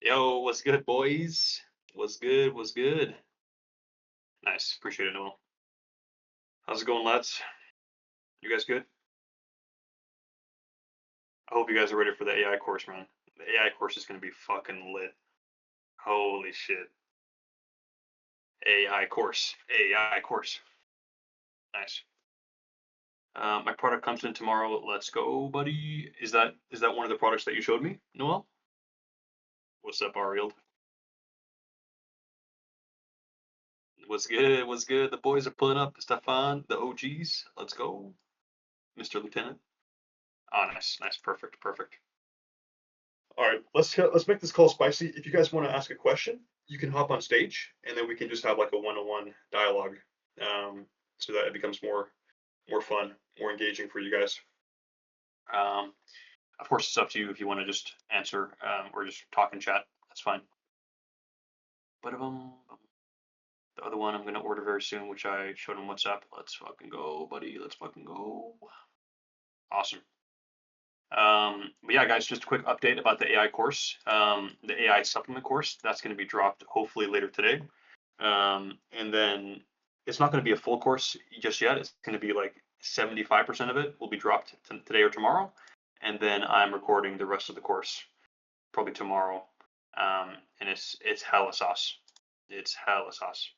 Yo, what's good, boys? What's good? What's good? Nice. Appreciate it, Noel. How's it going, lads? You guys good? I hope you guys are ready for the AI course, man. The AI course is going to be fucking lit. Holy shit. AI course. AI course. Nice. My product comes in tomorrow. Let's go, buddy. Is that one of the products that you showed me, Noel? What's up, Ariel? What's good? What's good? The boys are pulling up. Stefan, the OGs. Let's go, Mr. Lieutenant. Oh, nice, nice, perfect, perfect. All right, let's make this call spicy. If you guys want to ask a question, you can hop on stage, and then we can just have like a one-on-one dialogue, so that it becomes more fun, more engaging for you guys. Um, of course, it's up to you if you want to just answer or just talk and chat. That's fine. But the other one I'm gonna order very soon, which I showed on WhatsApp. Let's fucking go, buddy. Let's fucking go. Awesome. But yeah, guys, just a quick update about the AI course, the AI supplement course. That's going to be dropped hopefully later today. And then it's not going to be a full course just yet. It's going to be like 75% of it will be dropped today or tomorrow. And then I'm recording the rest of the course probably tomorrow. And it's hella sauce. It's hella sauce.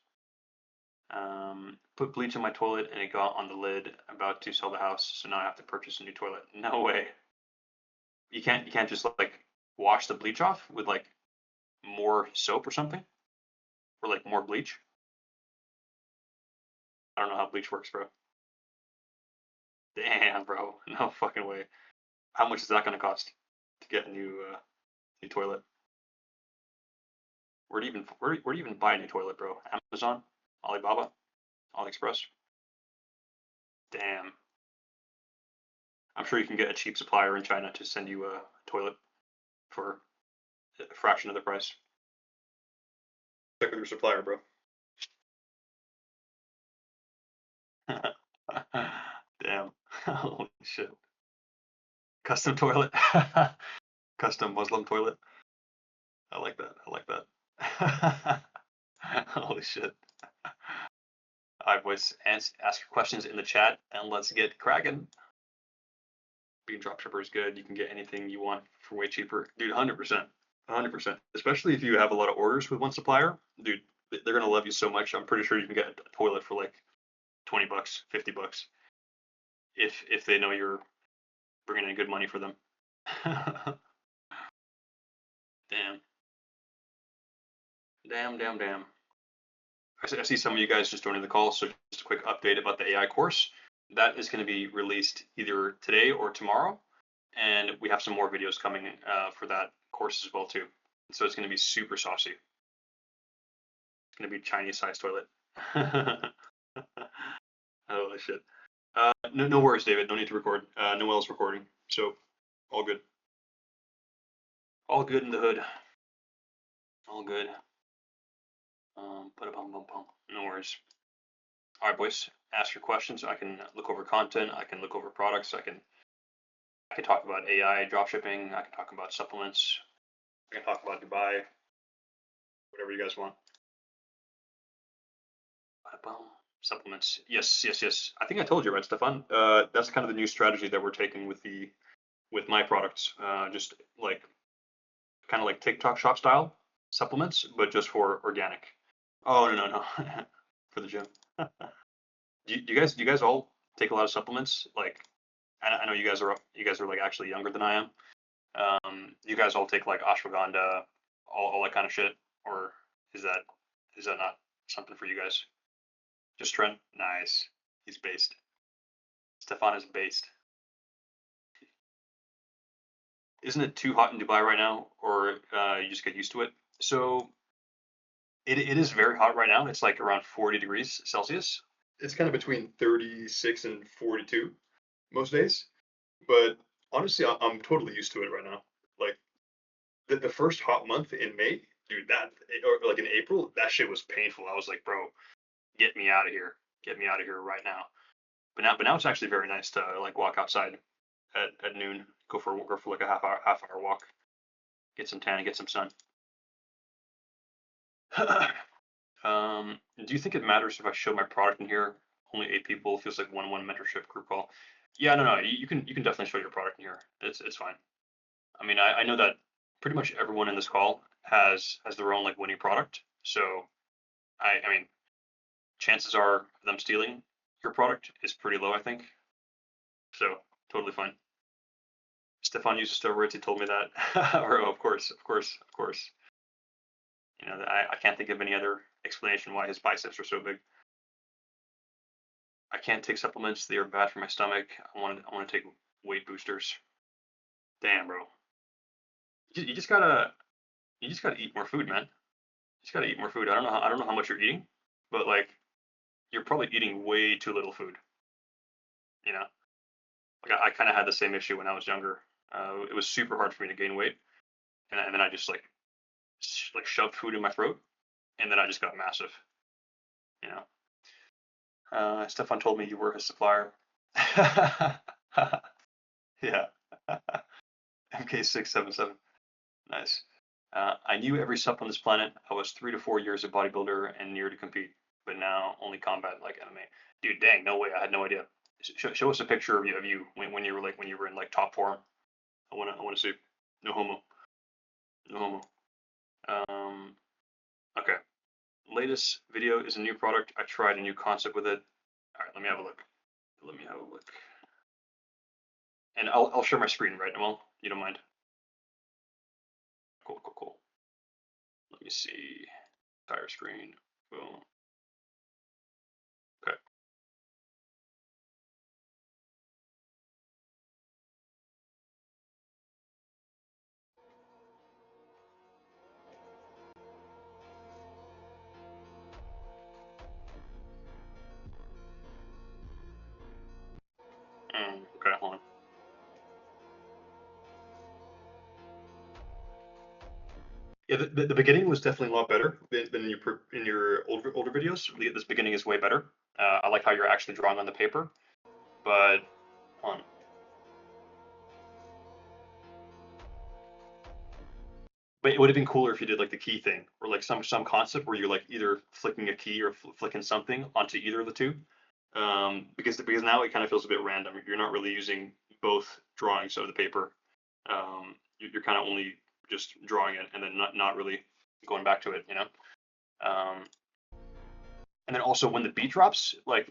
Put bleach in my toilet and it got on the lid. About to sell the house, so now I have to purchase a new toilet. No way. You can't just like wash the bleach off with like more soap or something, or like more bleach. I don't know how bleach works, bro. Damn, bro. No fucking way. How much is that gonna cost to get a new toilet? Where do you even buy a new toilet, bro? Amazon, Alibaba, AliExpress. Damn. I'm sure you can get a cheap supplier in China to send you a toilet for a fraction of the price. Check with your supplier, bro. Damn. Holy shit. Custom toilet. Custom Muslim toilet. I like that. I like that. Holy shit. All right, boys. Ask your questions in the chat and let's get cracking. Being dropshipper is good. You can get anything you want for way cheaper. Dude, 100%. 100%. Especially if you have a lot of orders with one supplier. Dude, they're going to love you so much. I'm pretty sure you can get a toilet for like 20 bucks, 50 bucks if they know you're bringing in good money for them. Damn. Damn, damn, damn. I see some of you guys just joining the call, so just a quick update about the AI course. That is going to be released either today or tomorrow, and we have some more videos coming for that course as well too. So it's going to be super saucy. It's going to be Chinese sized toilet. Holy shit. No worries, David. No need to record. Noel's recording, so all good. All good in the hood. All good. No worries. All right, boys. Ask your questions. I can look over content. I can look over products. I can talk about AI dropshipping. I can talk about supplements. I can talk about Dubai. Whatever you guys want. Supplements. Yes, yes, yes. I think I told you, right, Stefan? That's kind of the new strategy that we're taking with my products. Just like kind of like TikTok shop style supplements, but just for organic. Oh no, no, no. For the gym. Do you guys all take a lot of supplements? Like I know you guys are like actually younger than I am. You guys all take like ashwagandha, all that kind of shit, or is that not something for you guys? Just Trent? Nice. He's based. Stefan is based. Isn't it too hot in Dubai right now, or you just get used to it? So it is very hot right now. It's like around 40 degrees Celsius. It's kind of between 36 and 42 most days. But honestly, I'm totally used to it right now. Like the first hot month in May, dude, or like in April, that shit was painful. I was like, bro, get me out of here, get me out of here right now. But now it's actually very nice to like walk outside at noon, go for like a half hour walk, get some tan, and get some sun. Do you think it matters if I show my product in here? Only 8 people. Feels like one-on-one mentorship group call. Yeah, no, no. You can definitely show your product in here. It's fine. I mean, I know that pretty much everyone in this call has their own like winning product. So I mean, chances are of them stealing your product is pretty low, I think. So totally fine. Stefan uses steroids. He told me that. Or oh, of course, of course, of course. You know, I can't think of any other explanation why his biceps are so big. I can't take supplements. They are bad for my stomach. I want to take weight boosters. Damn, bro. You just gotta eat more food, man. You just gotta eat more food. I don't know how much you're eating, but like you're probably eating way too little food. You know, like I kind of had the same issue when I was younger. It was super hard for me to gain weight, and then I just like shoved food in my throat, and then I just got massive. You know. Stefan told me you were his supplier. Yeah. MK677. Nice. I knew every sup on this planet. I was 3 to 4 years a bodybuilder and near to compete, but now only combat like MMA. Dude, dang, no way. I had no idea. Show us a picture of you when you were when you were in like top form. I wanna see. No homo. No homo. Okay. Latest video is a new product. I tried a new concept with it. All right, let me have a look. Let me have a look. And I'll share my screen, right, Noel? You don't mind? Cool, cool, cool. Let me see. Entire screen. Boom. Okay. Okay, hold on. Yeah, the beginning was definitely a lot better than in your older videos. This beginning is way better. I like how you're actually drawing on the paper, but hold on. But it would have been cooler if you did like the key thing or like some concept where you're like either flicking a key or flicking something onto either of the two. Because now it kind of feels a bit random. You're not really using both drawings of the paper. You're kind of only just drawing it and then not really going back to it, you know. Um, and then also when the beat drops, like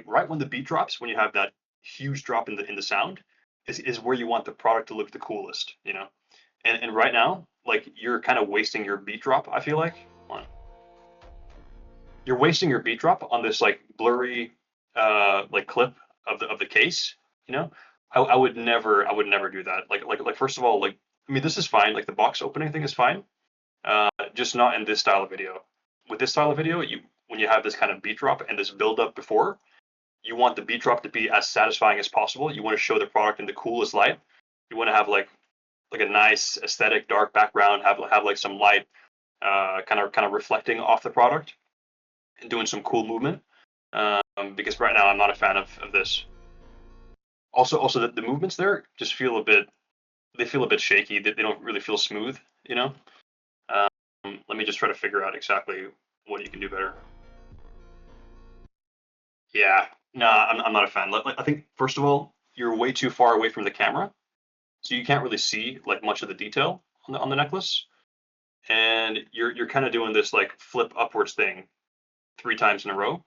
right when the beat drops, when you have that huge drop in the sound, is where you want the product to look the coolest, you know. And right now, like you're kind of wasting your beat drop. I feel like you're wasting your beat drop on this like blurry like clip of the case, you know. I would never do that. Like first of all, like I mean this is fine, like the box opening thing is fine, just not in this style of video. With this style of video, you when you have this kind of beat drop and this build up before, you want the beat drop to be as satisfying as possible. You want to show the product in the coolest light. You want to have like a nice aesthetic dark background, have like some light kind of reflecting off the product and doing some cool movement. Because right now I'm not a fan of this. Also the movements there just feel a bit, they feel a bit shaky. They don't really feel smooth, you know. Let me just try to figure out exactly what you can do better. Yeah, no, I'm not a fan. Like, I think first of all, you're way too far away from the camera, so you can't really see like much of the detail on the necklace, and you're kind of doing this like flip upwards thing 3 times in a row,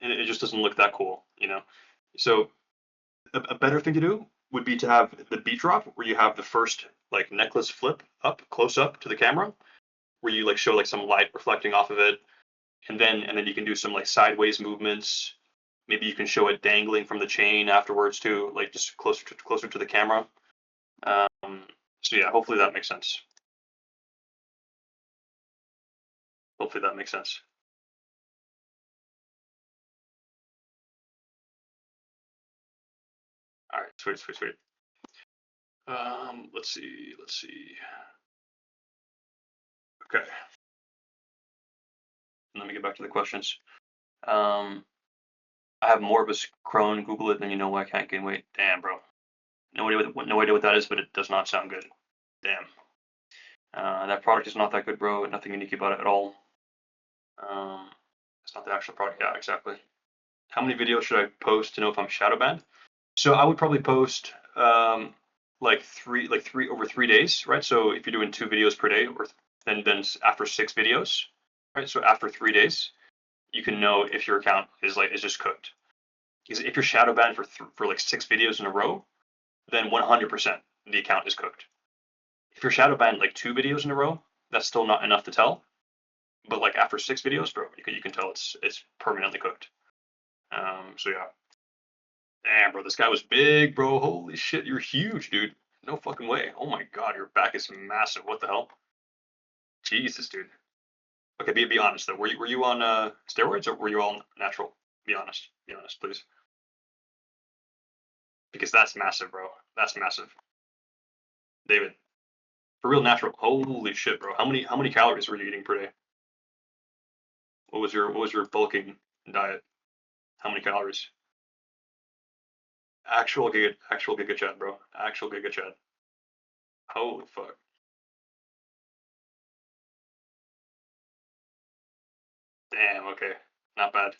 and it just doesn't look that cool, you know. So a better thing to do would be to have the beat drop where you have the first like necklace flip up close up to the camera, where you like show like some light reflecting off of it, and then you can do some like sideways movements. Maybe you can show it dangling from the chain afterwards too, like just closer to the camera. So yeah, hopefully that makes sense. Hopefully that makes sense. All right, sweet, sweet, sweet. Let's see, let's see. Okay, let me get back to the questions. Um, I have morbus Crohn. Google it, then you know why I can't gain weight. Damn, bro. No idea what that is, but it does not sound good. Damn. That product is not that good, bro. Nothing unique about it at all. It's not the actual product. Yeah, exactly. How many videos should I post to know if I'm shadow banned? So I would probably post like three over 3 days, right? So if you're doing 2 videos per day, or then after 6 videos, right? So after 3 days, you can know if your account is just cooked. Because if you're shadow banned for like 6 videos in a row, then 100% the account is cooked. If you're shadow banned like 2 videos in a row, that's still not enough to tell. But like after 6 videos, bro, you can tell it's permanently cooked. So yeah. Damn, bro, this guy was big, bro. Holy shit, you're huge, dude. No fucking way. Oh my god, your back is massive. What the hell? Jesus, dude. Okay, be honest though. Were you on steroids or were you all natural? Be honest. Be honest, please. Because that's massive, bro. That's massive. David, for real natural. Holy shit, bro. How many calories were you eating per day? What was your bulking diet? How many calories? Actual Giga Chad, bro. Actual Giga Chad. Holy fuck. Damn, okay. Not bad.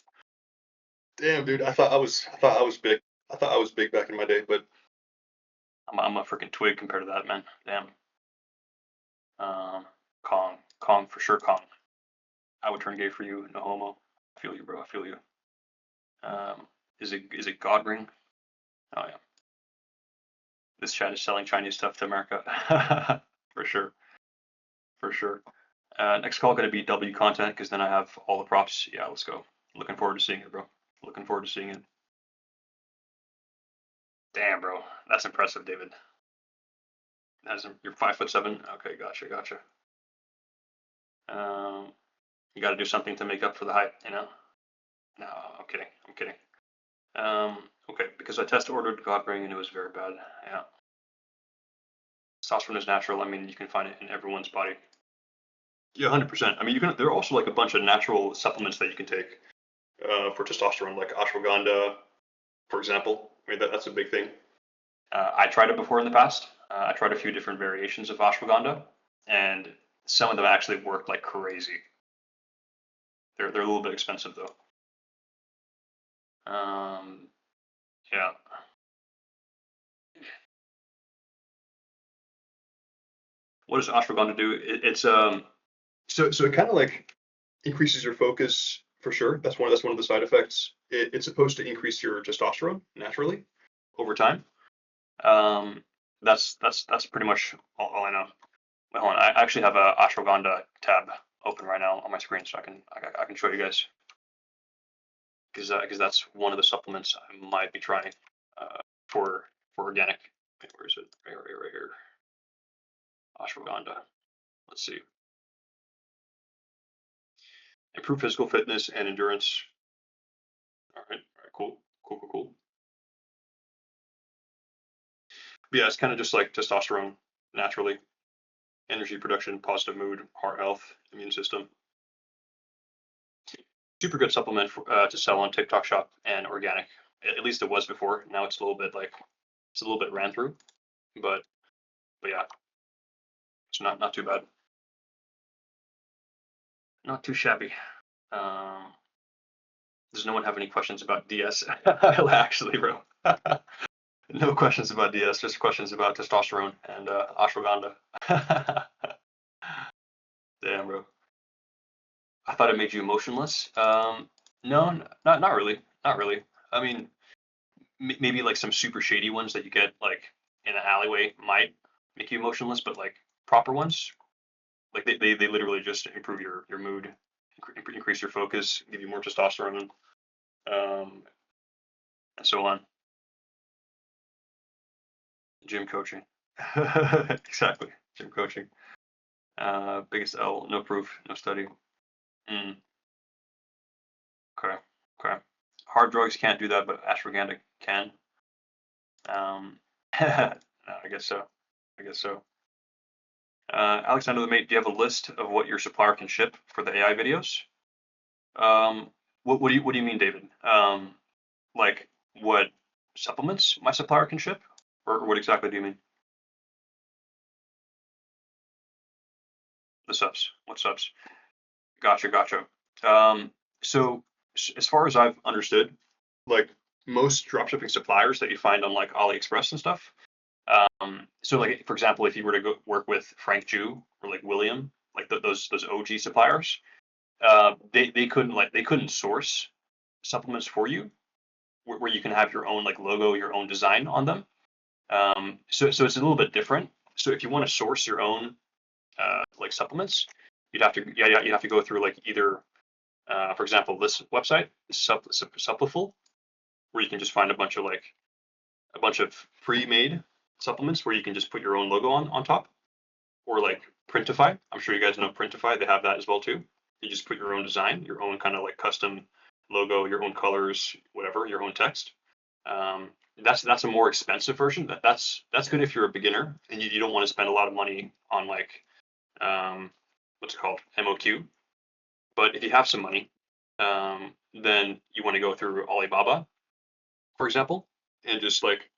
Damn, dude. I thought I was big. I thought I was big back in my day, but I'm a freaking twig compared to that, man. Damn. Kong for sure. Kong. I would turn gay for you. No homo. I feel you, bro. I feel you. Is it Godring? Oh yeah. This chat is selling Chinese stuff to America. For sure. For sure. Next call gonna be W content because then I have all the props. Yeah, let's go. Looking forward to seeing it, bro. Looking forward to seeing it. Damn, bro. That's impressive, David. You're 5'7". Okay, gotcha. Um, you got to do something to make up for the height, you know? No, I'm kidding. Okay, because I test ordered Godbring and it was very bad. Yeah. Testosterone is natural. I mean, you can find it in everyone's body. Yeah, 100%. I mean, there are also like a bunch of natural supplements that you can take for testosterone, like ashwagandha, for example. I mean, that's a big thing. I tried it before in the past. I tried a few different variations of ashwagandha, and some of them actually worked like crazy. They're a little bit expensive though. Yeah. What does ashwagandha do? So it kind of like increases your focus for sure. That's one of the side effects. It's supposed to increase your testosterone naturally over time. Um, that's pretty much all I know. Wait, hold on. I actually have a ashwagandha tab open right now on my screen, so I can show you guys because that's one of the supplements I might be trying for organic. Wait, where is it? Right here. Ashwagandha. Let's see. Improve physical fitness and endurance. All right, cool. But yeah, it's kind of just like testosterone naturally. Energy production, positive mood, heart health, immune system. Super good supplement to sell on TikTok Shop and organic. At least it was before. Now it's a little bit ran through, but yeah, it's not too bad. Not too shabby. Does no one have any questions about DS? Actually, bro. No questions about DS, just questions about testosterone and ashwagandha. Damn, bro. I thought it made you emotionless. No, not really. Not really. I mean, maybe like some super shady ones that you get like in an alleyway might make you emotionless, but like proper ones, like they literally just improve your mood, increase your focus, give you more testosterone, and so on. Gym coaching. Exactly. Gym coaching. Biggest L, no proof, no study. Mm, okay. Okay. Hard drugs can't do that, but ashwagandha can. No, I guess so. I guess so. Alexander the Mate, do you have a list of what your supplier can ship for the AI videos? Um, what do you mean, David? Like what supplements my supplier can ship, or what exactly do you mean? The subs. What subs? Gotcha. So as far as I've understood, like most dropshipping suppliers that you find on like AliExpress and stuff. So like for example, if you were to go work with Frank Jew or like William, like those OG suppliers, they couldn't source supplements for you where you can have your own like logo, your own design on them. So it's a little bit different. So if you want to source your own like supplements, you'd have to go through like either for example this website Suppliful, where you can just find a bunch of pre-made supplements where you can just put your own logo on top, or like Printify. I'm sure you guys know Printify. They have that as well too. You just put your own design, your own kind of like custom logo, your own colors, whatever, your own text. Um, that's a more expensive version. That's good if you're a beginner and you don't want to spend a lot of money on like what's it called, MOQ. But if you have some money, then you want to go through Alibaba, for example, and just like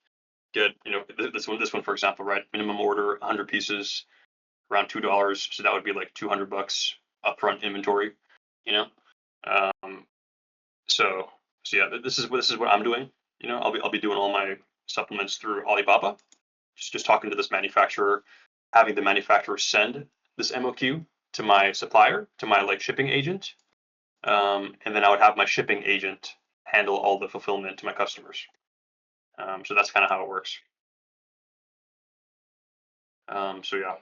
get this one for example, right? Minimum order 100 pieces, around $2, so that would be like $200 upfront inventory, you know. Um, so yeah, this is what I'm doing. I'll be doing all my supplements through Alibaba. Just talking to this manufacturer, having the manufacturer send this MOQ to my supplier, to my like shipping agent, and then I would have my shipping agent handle all the fulfillment to my customers. So that's kind of how it works. So yeah.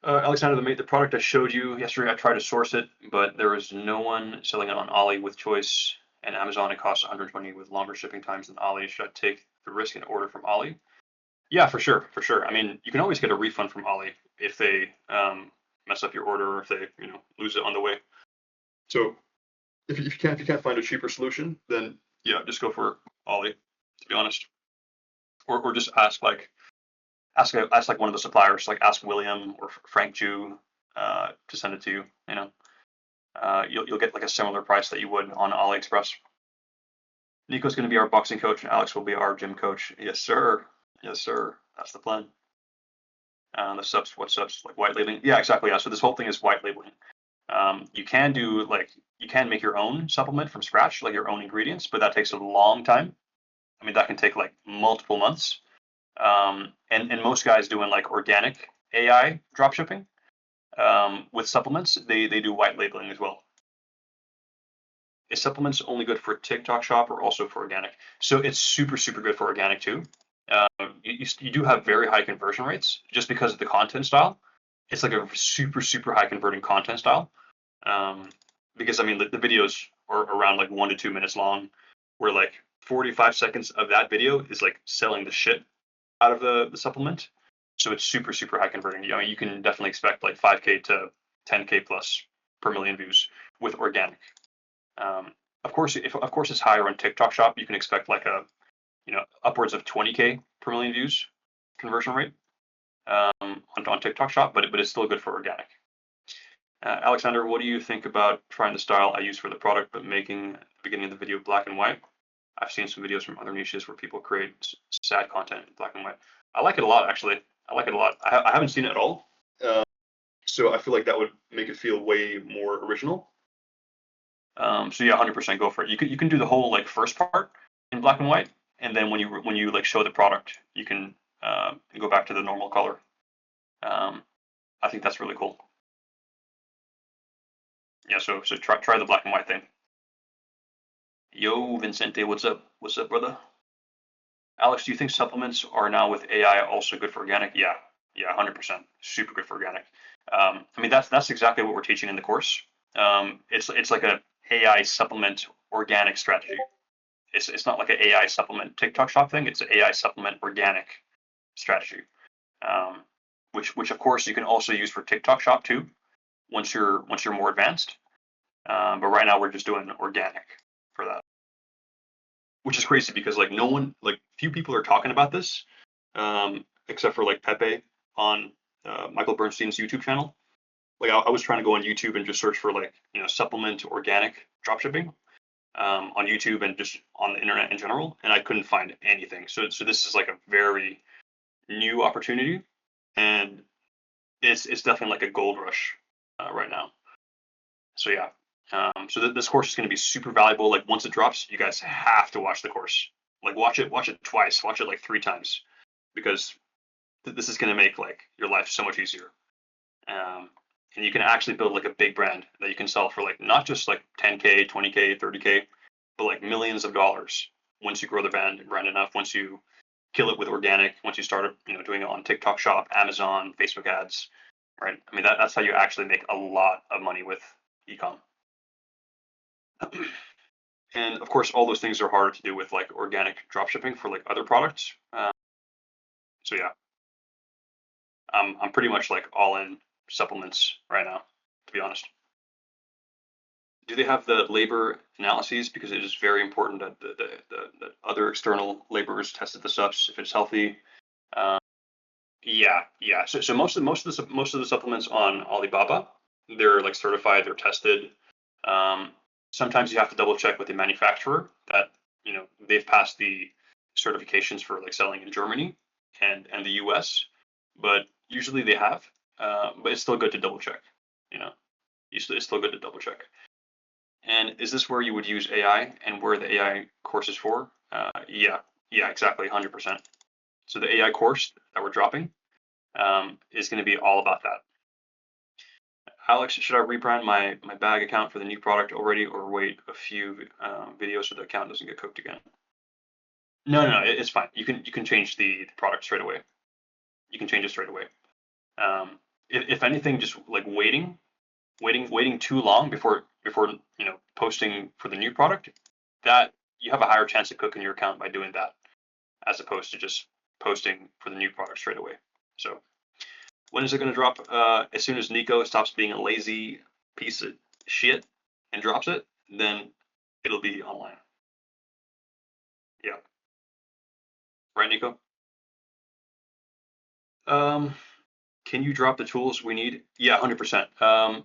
Alexander, the product I showed you yesterday, I tried to source it, but there was no one selling it on Ali with choice, and Amazon it costs 120 with longer shipping times than Ali. Should I take the risk and order from Ali? Yeah, for sure, for sure. I mean, you can always get a refund from Ali if they mess up your order or if they lose it on the way. So if you can't find a cheaper solution, then yeah, just go for Ali. To be honest, or just ask like one of the suppliers, like ask William or Frank Jew to send it to you. You'll get like a similar price that you would on AliExpress. Nico's going to be our boxing coach, and Alex will be our gym coach. Yes, sir. Yes, sir. That's the plan. The subs, what subs? Like white labeling? Yeah, exactly. Yeah. So this whole thing is white labeling. You can make your own supplement from scratch, like your own ingredients, but that takes a long time. I mean, that can take like multiple months. And most guys doing like organic AI dropshipping with supplements, they do white labeling as well. Is supplements only good for TikTok Shop or also for organic? So it's super, super good for organic too. You do have very high conversion rates just because of the content style. It's like a super, super high converting content style. Um, because I mean, the videos are around like 1 to 2 minutes long, where like 45 seconds of that video is like selling the shit out of the supplement. So it's super, super high converting. You can definitely expect like 5K to 10K plus per million views with organic. Of course, if of course it's higher on TikTok Shop, you can expect like a upwards of 20K per million views conversion rate on TikTok Shop, but it's still good for organic. Alexander, what do you think about trying the style I use for the product, but making the beginning of the video black and white? I've seen some videos from other niches where people create sad content in black and white. I like it a lot, actually. I like it a lot. I haven't seen it at all, so I feel like that would make it feel way more original. So yeah, 100% go for it. You can do the whole like first part in black and white, and then when you like show the product, you can go back to the normal color. I think that's really cool. Yeah, so try the black and white thing. Yo, Vincente, what's up? What's up, brother? Alex, do you think supplements are now with AI also good for organic? Yeah, 100%. Super good for organic. I mean, that's exactly what we're teaching in the course. It's like a AI supplement organic strategy. It's not like an AI supplement TikTok Shop thing. It's an AI supplement organic strategy, which of course you can also use for TikTok Shop too, once you're more advanced. But right now we're just doing organic for that, which is crazy because like no one, like few people are talking about this, except for like Pepe on Michael Bernstein's YouTube channel. Like I was trying to go on YouTube and just search for like supplement organic dropshipping on YouTube and just on the internet in general, and I couldn't find anything. So this is like a very new opportunity, and it's definitely like a gold rush right now. So yeah, so this course is going to be super valuable. Like once it drops, you guys have to watch the course. Like watch it twice, watch it like 3 times, because this is going to make like your life so much easier. And you can actually build like a big brand that you can sell for like not just like 10K, 20K, 30K, but like millions of dollars once you grow the brand enough. Once you kill it with organic, once you start doing it on TikTok Shop, Amazon, Facebook ads, right? I mean that's how you actually make a lot of money with ecom. And of course, all those things are harder to do with like organic dropshipping for like other products. So yeah, I'm pretty much like all in supplements right now, to be honest. Do they have the labor analyses? Because it is very important that the other external laborers tested the subs if it's healthy. Yeah. So most of the supplements on Alibaba, they're like certified, they're tested. Um, Sometimes you have to double check with the manufacturer that they've passed the certifications for like selling in Germany and the US, but usually they have. But it's still good to double check. You know, it's still good to double check. And is this where you would use AI and where the AI course is for? Yeah, exactly, 100%. So the AI course that we're dropping is going to be all about that. Alex, should I rebrand my bag account for the new product already, or wait a few videos so the account doesn't get cooked again? No, it's fine. You can change the product straight away. You can change it straight away. If anything, just like waiting too long before posting for the new product, that you have a higher chance of cooking your account by doing that, as opposed to just posting for the new product straight away. So when is it going to drop? As soon as Nico stops being a lazy piece of shit and drops it, then it'll be online. Yeah. Right, Nico? Can you drop the tools we need? Yeah, 100%.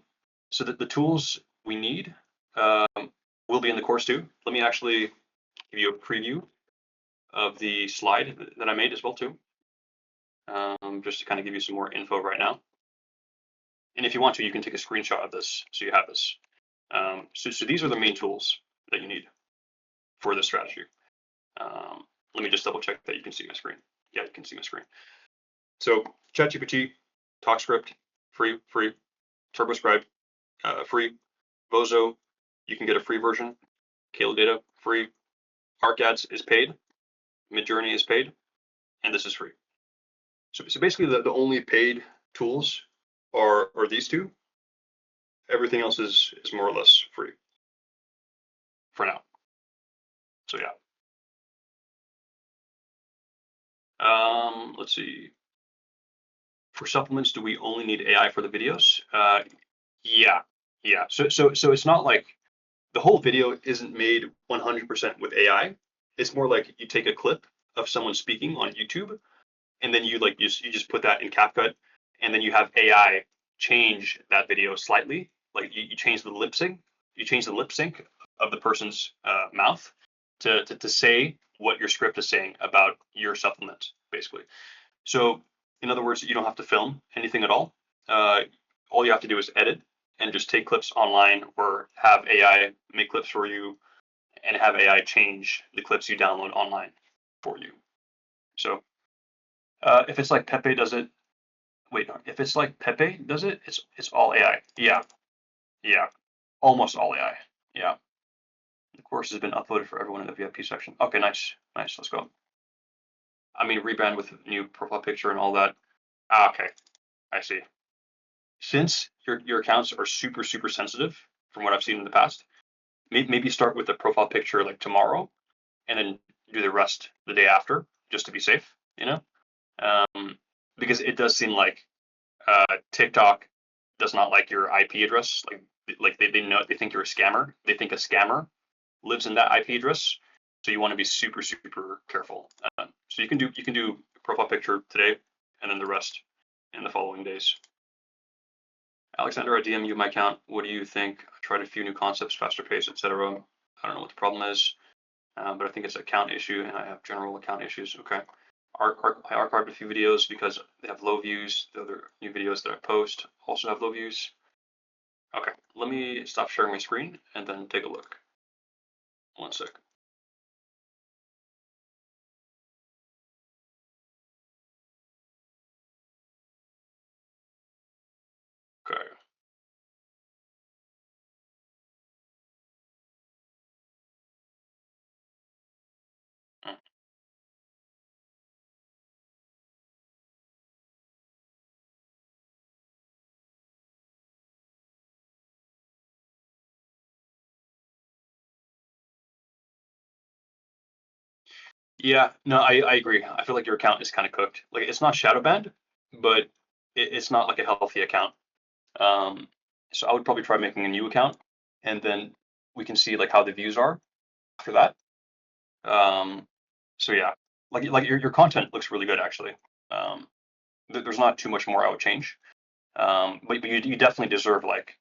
So that the tools we need will be in the course too. Let me actually give you a preview of the slide that I made as well too, just to kind of give you some more info right now. And if you want to, you can take a screenshot of this so you have this. So these are the main tools that you need for this strategy. Let me just double check that you can see my screen. Yeah, you can see my screen. So ChatGPT, TalkScript, free. TurboScribe, free. Bozo, you can get a free version. Data, free. ArcAds is paid. Midjourney is paid, and this is free. So basically, the only paid tools are these two. Everything else is more or less free for now. So yeah. Let's see. For supplements, do we only need AI for the videos? Yeah. So it's not like the whole video isn't made 100% with AI. It's more like you take a clip of someone speaking on YouTube, and then you just put that in CapCut, and then you have AI change that video slightly. Like you change the lip sync, of the person's mouth to say what your script is saying about your supplement, basically. So in other words, you don't have to film anything at all. All you have to do is edit and just take clips online, or have AI make clips for you, and have AI change the clips you download online for you. So if it's like Pepe does it, if it's like Pepe does it, it's all AI. Yeah, almost all AI. Yeah. The course has been uploaded for everyone in the VIP section. Okay, nice. Let's go. I mean, rebrand with new profile picture and all that. Okay, I see. Since your accounts are super sensitive, from what I've seen in the past, maybe start with the profile picture like tomorrow, and then do the rest the day after, just to be safe. Because it does seem like TikTok does not like your IP address. Like they think you're a scammer. They think a scammer lives in that IP address. So you want to be super careful. So you can do profile picture today, and then the rest in the following days. Alexander, I DM you my account. What do you think? I tried a few new concepts, faster pace, etc. I don't know what the problem is, but I think it's an account issue, and I have general account issues. Okay. I archived a few videos because they have low views. The other new videos that I post also have low views. Okay, let me stop sharing my screen and then take a look. One sec. Okay. Mm. Yeah, no, I agree. I feel like your account is kind of cooked. Like it's not shadow banned, but it's not like a healthy account. Um, so I would probably try making a new account, and then we can see like how the views are after that. Um, so yeah, like your content looks really good actually. Um, there's not too much more I would change. But you definitely deserve like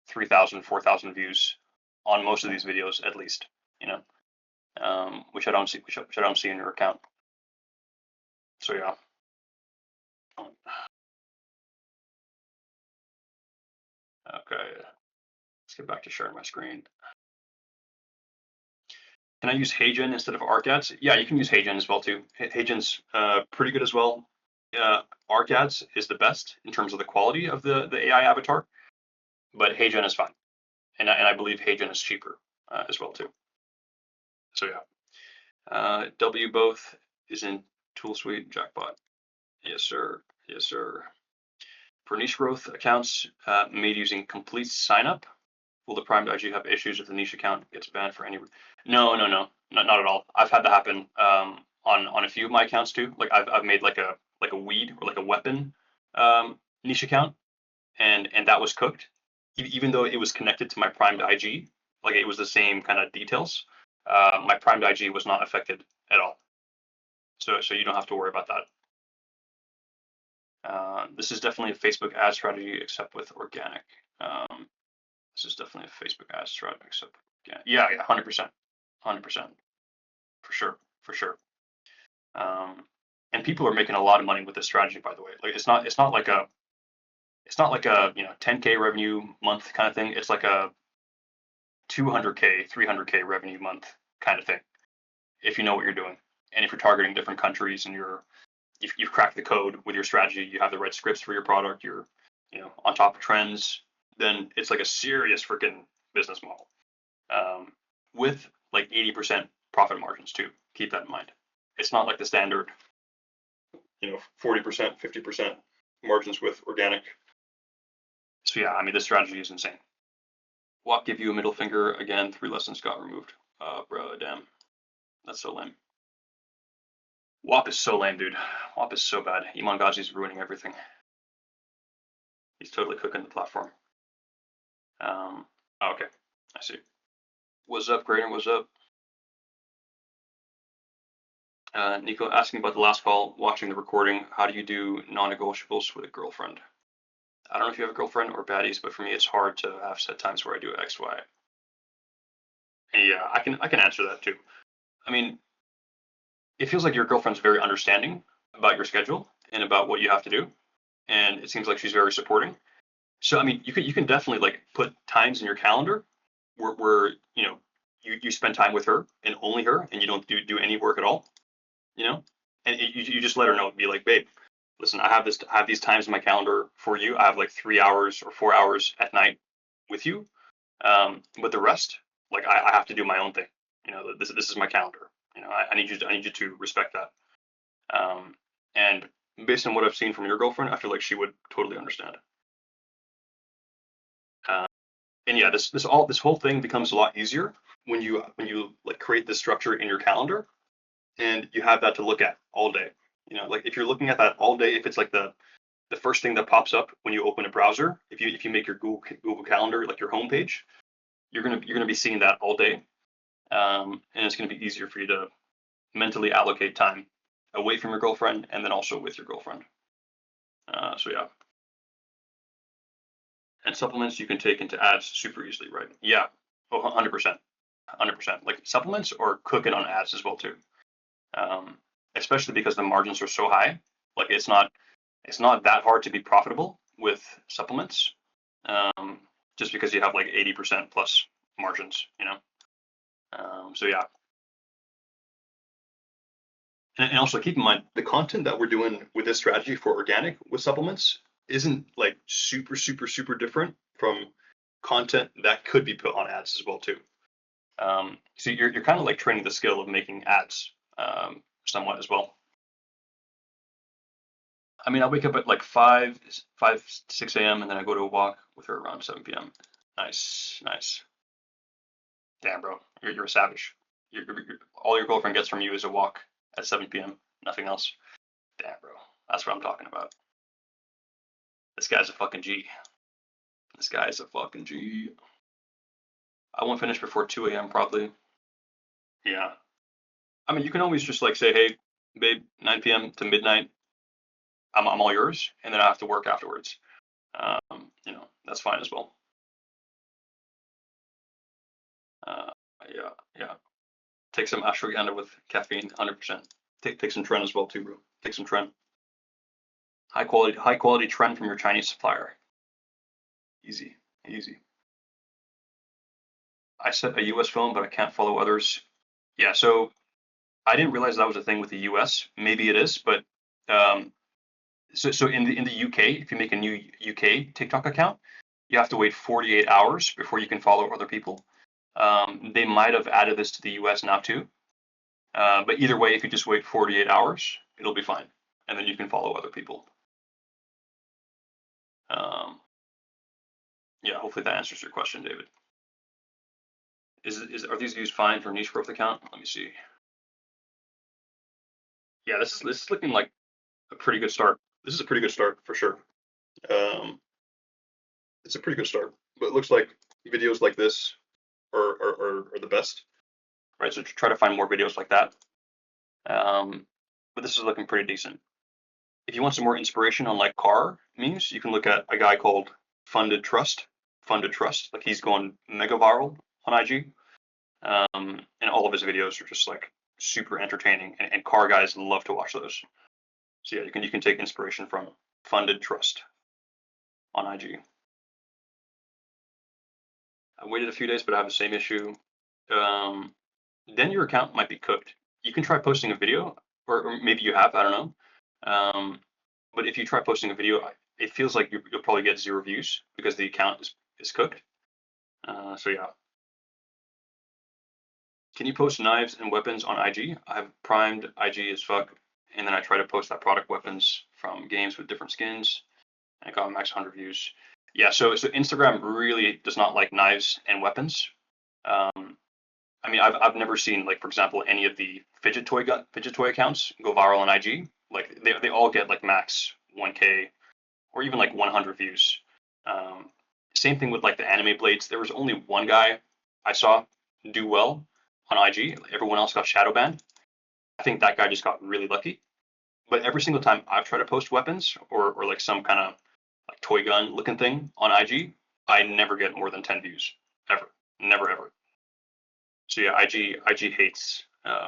3,000, 4,000 views on most of these videos at least. You know, which I don't see, which I don't see in your account. So yeah. Okay, let's get back to sharing my screen. Can I use HeyGen instead of ArcAds? Yeah, you can use HeyGen as well too. HeyGen's pretty good as well. ArcAds is the best in terms of the quality of the AI avatar, but HeyGen is fine, and I believe HeyGen is cheaper as well too. So yeah, W both is in Tool Suite Jackpot. Yes sir. Yes sir. For niche growth accounts made using complete signup, will the primed IG have issues if the niche account gets banned for any? No, no, no, not at all. I've had that happen on a few of my accounts too. Like I've made like a weed or like a weapon niche account, and that was cooked, even though it was connected to my primed IG. Like it was the same kind of details. My primed IG was not affected at all. So you don't have to worry about that. This is definitely a Facebook ad strategy, except with organic. This is definitely a Facebook ad strategy, except yeah, 100%, 100%, for sure, for sure. Um, and people are making a lot of money with this strategy, by the way. Like it's not like a 10K revenue month kind of thing. It's like a 200K, 300K revenue month kind of thing. If you know what you're doing, and if you're targeting different countries and you've cracked the code with your strategy, you have the right scripts for your product, you're on top of trends, then it's like a serious freaking business model with like 80% profit margins too. Keep that in mind. It's not like the standard 40%, 50% margins with organic. So yeah, I mean, this strategy is insane. WAP give you a middle finger again. 3 lessons got removed. Bro, damn, that's so lame. WAP is so lame, dude. WAP is so bad. Iman Ghazi's ruining everything. He's totally cooking the platform. Okay, I see. What's up, Graydon? What's up? Nico asking about the last call, watching the recording. How do you do non-negotiables with a girlfriend? I don't know if you have a girlfriend or baddies, but for me, it's hard to have set times where I do X, Y. And yeah, I can answer that too. I mean, it feels like your girlfriend's very understanding about your schedule and about what you have to do, and it seems like she's very supporting. So I mean, you can definitely like put times in your calendar where you spend time with her and only her, and you don't do any work at all. You know, and you just let her know, be like, babe, listen, I have these times in my calendar for you. I have like 3 hours or 4 hours at night with you. But the rest, like I have to do my own thing. This is my calendar. I need you to respect that. And based on what I've seen from your girlfriend, I feel like she would totally understand. Uh, and yeah, this whole thing becomes a lot easier when you like create this structure in your calendar and you have that to look at all day. Like if you're looking at that all day, if it's like the first thing that pops up when you open a browser, if you make your Google Calendar like your homepage, you're gonna be seeing that all day, and it's gonna be easier for you to mentally allocate time away from your girlfriend and then also with your girlfriend. So yeah, and supplements you can take into ads super easily, right? Yeah, 100%, 100%. Like supplements or cooking on ads as well too, um, especially because the margins are so high. Like it's not that hard to be profitable with supplements. Um, just because you have like 80% plus margins, you know. So yeah. And also keep in mind the content that we're doing with this strategy for organic with supplements isn't like super different from content that could be put on ads as well too. So you're kind of like training the skill of making ads somewhat as well. I mean, I wake up at like 6 a.m. and then I go to a walk with her around 7 p.m. Nice. Damn, bro, you're a savage. All your girlfriend gets from you is a walk at 7 p.m. Nothing else. Damn, bro, that's what I'm talking about. This guy's a fucking G. This guy is a fucking G. I won't finish before 2 a.m. probably. Yeah. I mean, you can always just like say, hey, babe, 9 p.m. to midnight, I'm all yours, and then I have to work afterwards. You know, that's fine as well. Yeah. Take some ashwagandha with caffeine, 100%. Take some Tren as well too, bro. Take some Tren. High quality Tren from your Chinese supplier. Easy. I set a US film, but I can't follow others. Yeah, so I didn't realize that was a thing with the US. Maybe it is, but so in the UK, if you make a new UK TikTok account, you have to wait 48 hours before you can follow other people. They might have added this to the US now too. But either way, if you just wait 48 hours, it'll be fine, and then you can follow other people. Yeah, hopefully that answers your question, David. Are these views fine for niche growth account? Let me see. Yeah, this is looking like a pretty good start. This is a pretty good start for sure. It's a pretty good start, but it looks like videos like this are the best, right? So try to find more videos like that. But this is looking pretty decent. If you want some more inspiration on like car memes, you can look at a guy called Funded Trust. Like he's going mega viral on IG. And all of his videos are just like super entertaining, and car guys love to watch those. So yeah, you can take inspiration from Funded Trust on IG. I waited a few days, but I have the same issue. Then your account might be cooked. You can try posting a video, or maybe you have, I don't know. But if you try posting a video, it feels like you'll probably get 0 views because the account is cooked. So yeah. Can you post knives and weapons on IG? I've primed IG as fuck, and then I try to post that product weapons from games with different skins, and I got max 100 views. Yeah, so Instagram really does not like knives and weapons. I mean, I've never seen, like, for example, any of the fidget toy accounts go viral on IG. Like they all get like max 1K or even like 100 views. Same thing with like the anime blades. There was only one guy I saw do well on IG. Everyone else got shadow banned. I think that guy just got really lucky. But every single time I've tried to post weapons or like some kind of like toy gun looking thing on IG, I never get more than 10 views ever. Never ever. So yeah, IG hates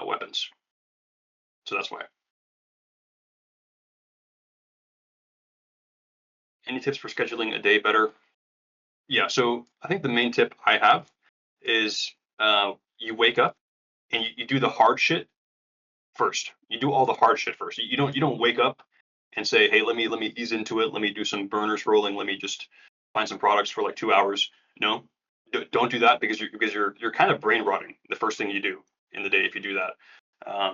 weapons. So that's why. Any tips for scheduling a day better? Yeah, so I think the main tip I have is you wake up and you do the hard shit first. You do all the hard shit first. You don't wake up and say, hey, let me ease into it. Let me do some burners rolling. Let me just find some products for like 2 hours. No, don't do that because you're kind of brain rotting the first thing you do in the day if you do that.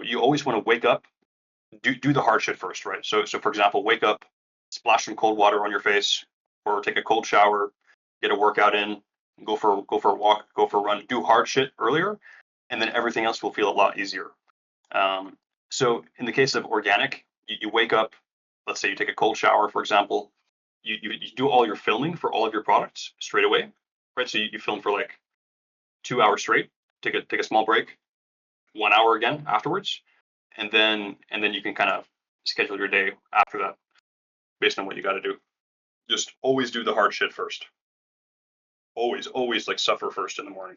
You always want to wake up, do the hard shit first, right? So for example, wake up, splash some cold water on your face, or take a cold shower, get a workout in, go for a walk, go for a run, do hard shit earlier, and then everything else will feel a lot easier. So in the case of organic, you wake up, let's say you take a cold shower, for example, you do all your filming for all of your products straight away, right? So you film for like 2 hours straight, take a small break, 1 hour again afterwards, and then you can kind of schedule your day after that based on what you got to do. Just always do the hard shit first. Always like suffer first in the morning.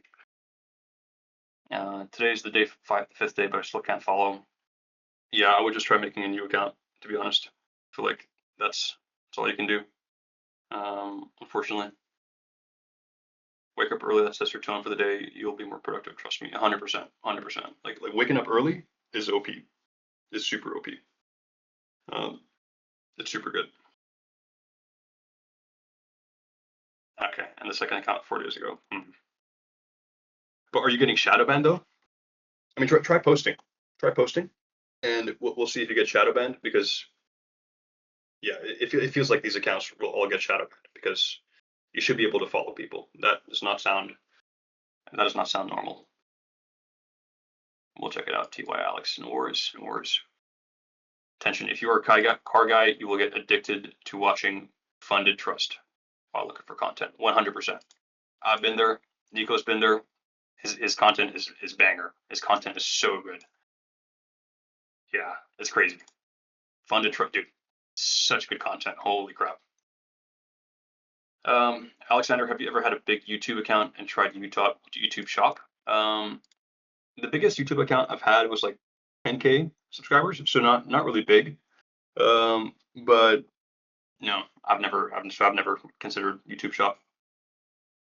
Today's the day the 5th day, but I still can't follow. Yeah, I would just try making a new account, to be honest. I feel like that's all you can do, unfortunately. Wake up early. That sets your tone for the day. You'll be more productive. Trust me, 100%, 100%. Like waking up early is OP. Is super OP. It's super good. Okay, and the second account 4 days ago. But are you getting shadow banned though? I mean, try posting. Try posting, and we'll see if you get shadow banned, because yeah, it feels like these accounts will all get shadow banned because you should be able to follow people. That does not sound normal. We'll check it out. TY Alex, no worries, no worries. Attention, if you are a car guy, you will get addicted to watching Funded Trust while looking for content. 100%. I've been there. Nico's been there. His content is banger. His content is so good. Yeah, it's crazy. Funded Trust, dude. Such good content. Holy crap. Alexander, have you ever had a big YouTube account and tried YouTube Shop? The biggest YouTube account I've had was like 10K subscribers, so not really big. But no, I've never considered YouTube Shop,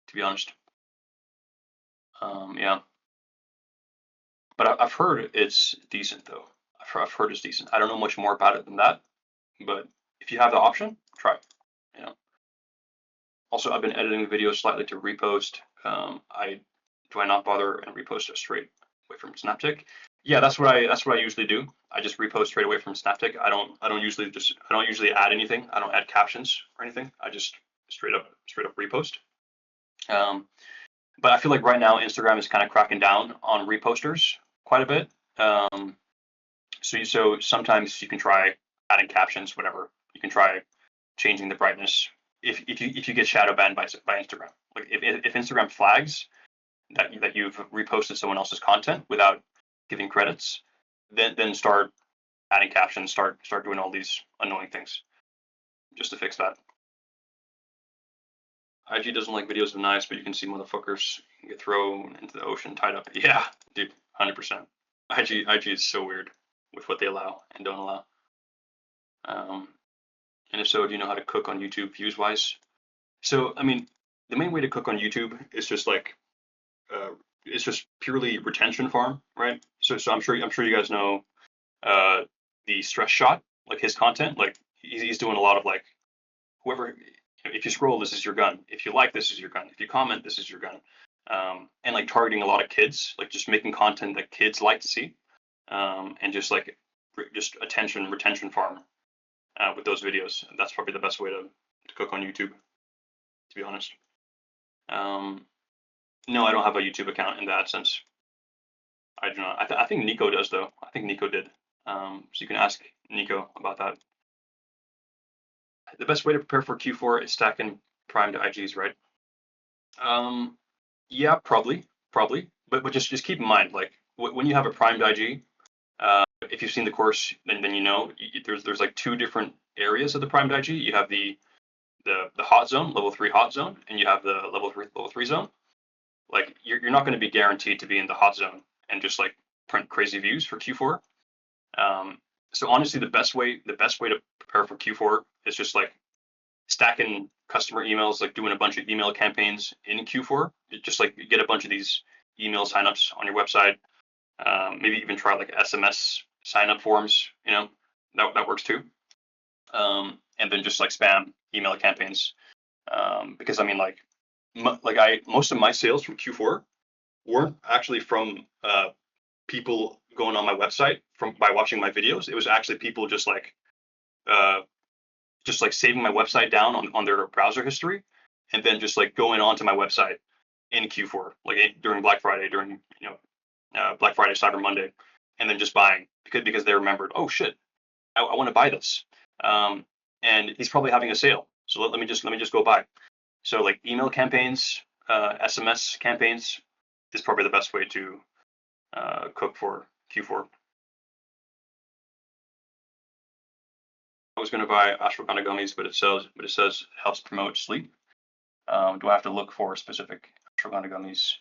to be honest. Yeah, but I've heard it's decent though. I've heard it's decent. I don't know much more about it than that, but if you have the option, try it. You know. Also, I've been editing the videos slightly to repost. Do I not bother and repost it straight away from Snaptic? Yeah, that's what I usually do. I just repost straight away from Snaptic. I don't usually add anything. I don't add captions or anything. I just straight up repost. But I feel like right now Instagram is kind of cracking down on reposters quite a bit. So sometimes you can try adding captions, whatever. You can try changing the brightness if you get shadow banned by Instagram. Like if Instagram flags that you've reposted someone else's content without giving credits, then start adding captions, start doing all these annoying things just to fix that. IG doesn't like videos of knives, but you can see motherfuckers get thrown into the ocean tied up. Yeah, dude, 100%. IG is so weird with what they allow and don't allow. And if so, do you know how to cook on YouTube views wise? So, I mean, the main way to cook on YouTube is just like, it's just purely retention farm, right? So I'm sure you guys know the Stress Shot, like his content. Like he's doing a lot of like, whoever, if you scroll, this is your gun. If you like, this is your gun. If you comment, this is your gun. And like targeting a lot of kids, like just making content that kids like to see, and just like retention farm with those videos. That's probably the best way to cook on YouTube, to be honest. No, I don't have a YouTube account in that sense. I do not. I think Nico does though. I think Nico did. So you can ask Nico about that. The best way to prepare for Q4 is stacking primed IGs, right? Yeah, probably. But just keep in mind, like when you have a primed IG, if you've seen the course, then you know there's like two different areas of the primed IG. You have the hot zone, level 3 hot zone, and you have the level 3 zone. Like you're not going to be guaranteed to be in the hot zone and just like print crazy views for Q4. So honestly, the best way to prepare for Q4 is just like stacking customer emails, like doing a bunch of email campaigns in Q4. Just like get a bunch of these email signups on your website. Maybe even try like SMS sign-up forms. You know, that works too. And then just like spam email campaigns. Because I mean, like most of my sales from Q4 weren't actually from people going on my website by watching my videos. It was actually people just like saving my website down on their browser history, and then just like going onto my website in Q4, like during Black Friday, during Black Friday, Cyber Monday, and then just buying because they remembered, oh shit, I want to buy this, and he's probably having a sale, so let me just go buy. So like email campaigns, SMS campaigns is probably the best way to cook for Q4. I was going to buy ashwagandha gummies, but it says helps promote sleep. Do I have to look for specific ashwagandha gummies?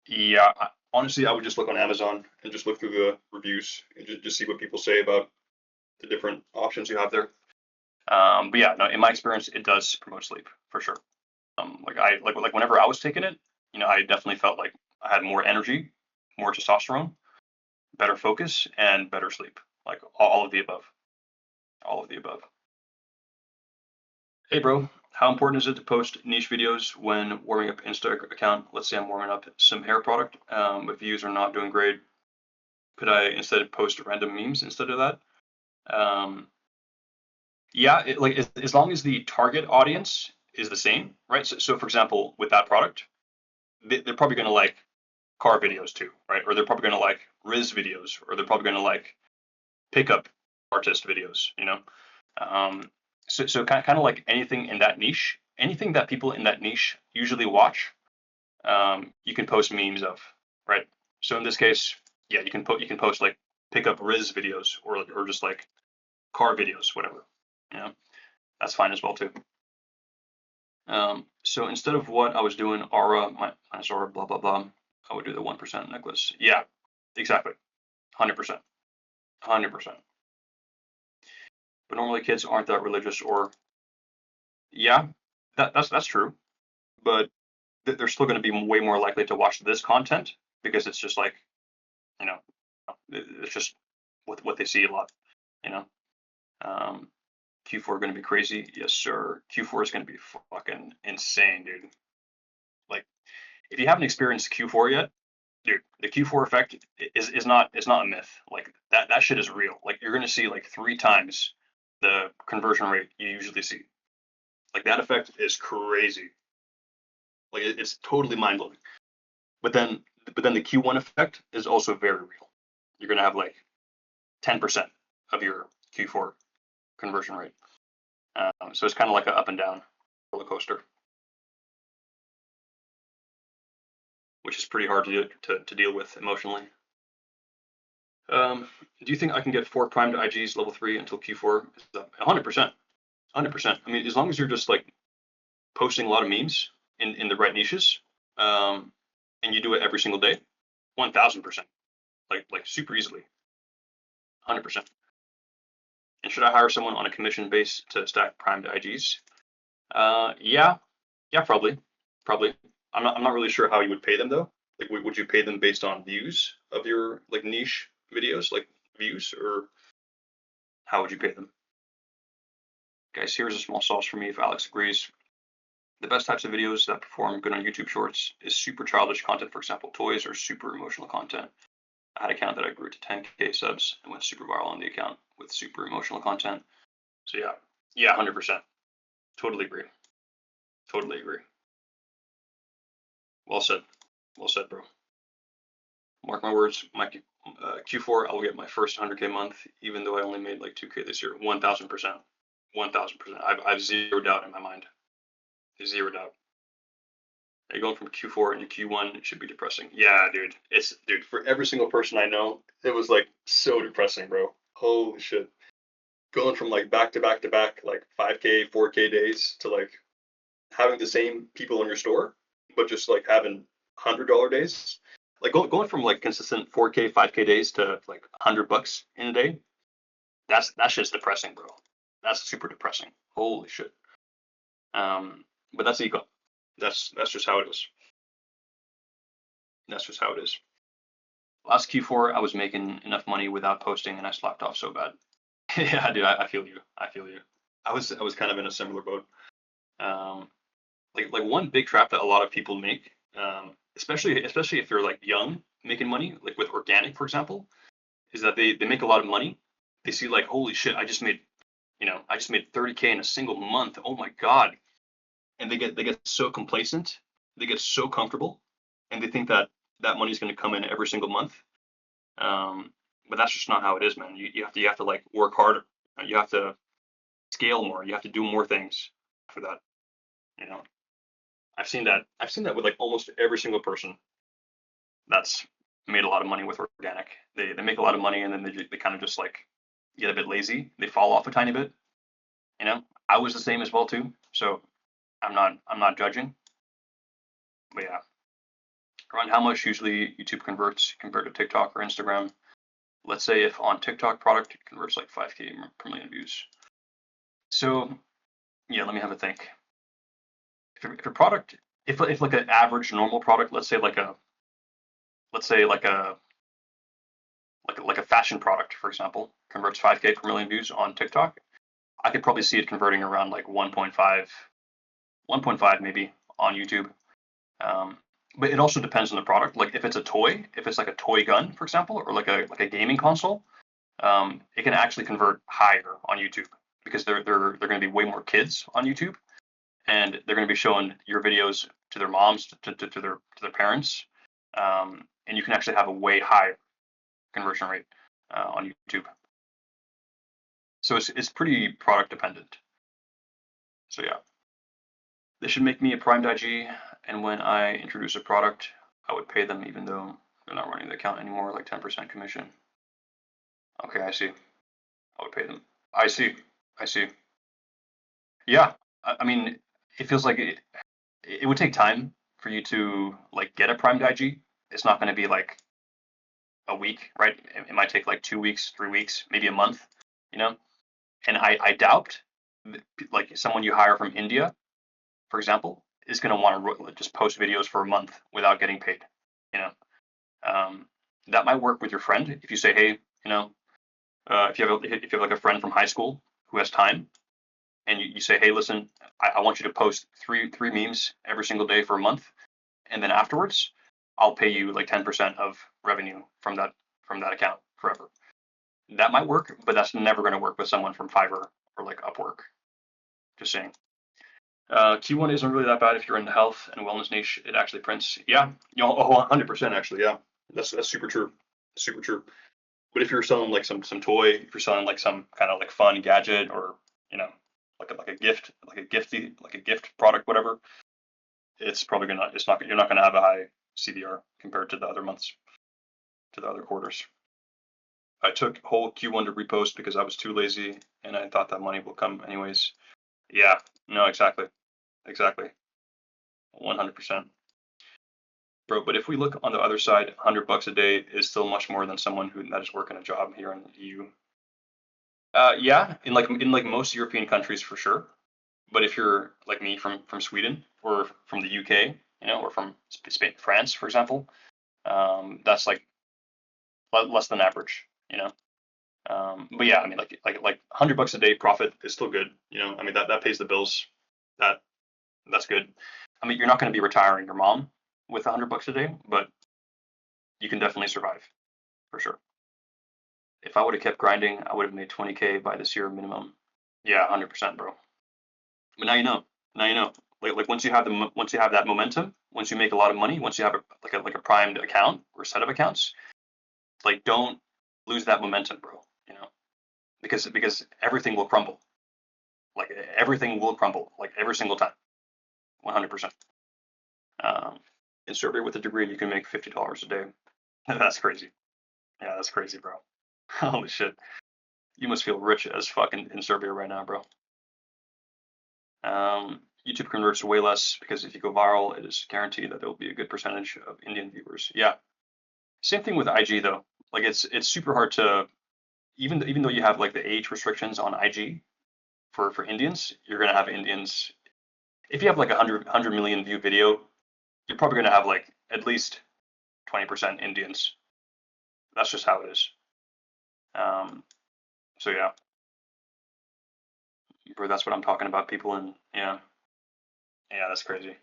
Yeah, honestly, I would just look on Amazon and just look through the reviews and just see what people say about the different options you have there. But yeah, no, in my experience, it does promote sleep for sure. Like whenever I was taking it, I definitely felt like I had more energy, more testosterone, better focus, and better sleep. Like all of the above. All of the above. Hey, bro, how important is it to post niche videos when warming up Insta account? Let's say I'm warming up some hair product, but views are not doing great. Could I instead post random memes instead of that? Um, yeah, like as long as the target audience is the same, right? So for example, with that product, they're probably going to like car videos too, right? Or they're probably going to like Riz videos, or they're probably going to like pickup artist videos, Um, so kind of like anything in that niche, anything that people in that niche usually watch, you can post memes of, right? So in this case, yeah, you can post like pickup Riz videos, or just like car videos, whatever. That's fine as well too. So instead of what I was doing, Aura minus Aura, blah blah blah, I would do the 1% necklace. Yeah, exactly, 100%, 100%. But normally kids aren't that religious, or yeah, that's true. But they're still going to be way more likely to watch this content because it's just like, you know, it's just what they see a lot. You know, Q4 going to be crazy, yes sir. Q4 is going to be fucking insane, dude. Like, if you haven't experienced Q4 yet, dude, the Q4 effect is not a myth. Like that shit is real. Like you're going to see like 3 times the conversion rate you usually see. Like that effect is crazy. Like it's totally mind blowing. But then the Q1 effect is also very real. You're gonna have like 10% of your Q4 conversion rate. So it's kind of like an up and down roller coaster, which is pretty hard to deal with emotionally. Do you think I can get 4 primed IGs level 3 until Q4 is up? 100%. 100%. I mean, as long as you're just like posting a lot of memes in the right niches, and you do it every single day, 1000%. Like super easily. 100%. And should I hire someone on a commission base to stack primed IGs? Yeah, probably. I'm not really sure how you would pay them though. Like, would you pay them based on views of your like niche videos, like views, or how would you pay them? Guys, here's a small sauce for me if Alex agrees. The best types of videos that perform good on YouTube Shorts is super childish content, for example, toys, or super emotional content. I had an account that I grew to 10K subs and went super viral on the account with super emotional content. So yeah, 100%. Totally agree. Totally agree. Well said. Well said, bro. Mark my words. My Q4, I will get my first 100K month, even though I only made like 2K this year. 1,000%. 1,000%. I've zero doubt in my mind. Zero doubt. Hey, going from Q4 into Q1, it should be depressing. Yeah, dude. Dude, for every single person I know, it was like so depressing, bro. Holy shit. Going from like back to back to back, like 5K, 4K days to like having the same people in your store, but just like having $100 days. Like going from like consistent 4K, 5K days to like $100 in a day. That's just depressing, bro. That's super depressing. Holy shit. But that's ego. That's just how it is. That's just how it is. Last Q4, I was making enough money without posting, and I slacked off so bad. Yeah, dude, I feel you. I feel you. I was kind of in a similar boat. Um, like one big trap that a lot of people make, especially if they're like young making money, like with organic, for example, is that they make a lot of money. They see like, holy shit, I just made 30K in a single month. Oh my god. And they get so complacent, they get so comfortable, and they think that that money is going to come in every single month. But that's just not how it is, man. You have to like work harder. You have to scale more. You have to do more things for that. You know, I've seen that with like almost every single person that's made a lot of money with organic. They make a lot of money, and then they kind of just like get a bit lazy. They fall off a tiny bit. I was the same as well too. So I'm not judging. But yeah, around how much usually YouTube converts compared to TikTok or Instagram. Let's say if on TikTok product it converts like 5K per million views. So yeah, let me have a think. If a product, if like an average normal product, let's say like a fashion product, for example, converts 5K per million views on TikTok, I could probably see it converting around like 1.5 maybe on YouTube. Um, but it also depends on the product. Like if it's a toy, if it's like a toy gun, for example, or like a gaming console, it can actually convert higher on YouTube because they're going to be way more kids on YouTube, and they're going to be showing your videos to their moms, to their parents, and you can actually have a way higher conversion rate on YouTube. So it's pretty product dependent. So yeah, they should make me a primed IG, and when I introduce a product, I would pay them even though they're not running the account anymore, like 10% commission. Okay, I see. I would pay them. I see. I see. Yeah, I mean, it feels like it would take time for you to like get a primed IG. It's not going to be like a week, right? It might take like 2 weeks, 3 weeks, maybe a month, you know? And I doubt like someone you hire from India, for example, is going to want to just post videos for a month without getting paid, you know? That might work with your friend if you say, hey, you know, if you have like a friend from high school who has time, and you say, hey, listen, I want you to post three memes every single day for a month, and then afterwards, I'll pay you like 10% of revenue from that account forever. That might work, but that's never going to work with someone from Fiverr or like Upwork. Just saying. Q1 isn't really that bad if you're in the health and wellness niche. It actually prints. Yeah, you know, 100% actually. Yeah, that's super true. Super true. But if you're selling like some toy, if you're selling like some kind of like fun gadget or you know like a gift, like a gift product, whatever, it's probably gonna it's not you're not gonna have a high CVR compared to the other months, to the other quarters. I took whole Q1 to repost because I was too lazy and I thought that money will come anyways. Yeah, no, exactly, exactly, 100%, bro. But if we look on the other side, $100 a day is still much more than someone who that is working a job here in the EU. Yeah, in like most European countries for sure. But if you're like me from Sweden or from the UK, you know, or from Spain, France, for example, that's like less than average, you know. But yeah, I mean, like $100 a day profit is still good, you know. I mean, that pays the bills. That that's good. I mean, you're not going to be retiring your mom with $100 a day, but you can definitely survive for sure. If I would have kept grinding, I would have made 20K by this year minimum. Yeah, 100%, bro. But now you know. Now you know. Like once you have that momentum, once you make a lot of money, once you have like a primed account or set of accounts, like don't lose that momentum, bro. You know, because everything will crumble. Like everything will crumble, like every single time, 100%. In Serbia with a degree, you can make $50 a day. That's crazy. Yeah, that's crazy, bro. Holy shit. You must feel rich as fuck in Serbia right now, bro. YouTube converts way less because if you go viral, it is guaranteed that there will be a good percentage of Indian viewers. Yeah. Same thing with IG though. Like it's super hard to even though you have like the age restrictions on IG for Indians, you're gonna have Indians. If you have like a 100 million view video, you're probably gonna have like at least 20% Indians. That's just how it is. Um, so yeah, bro, that's what I'm talking about. People in yeah, yeah, that's crazy.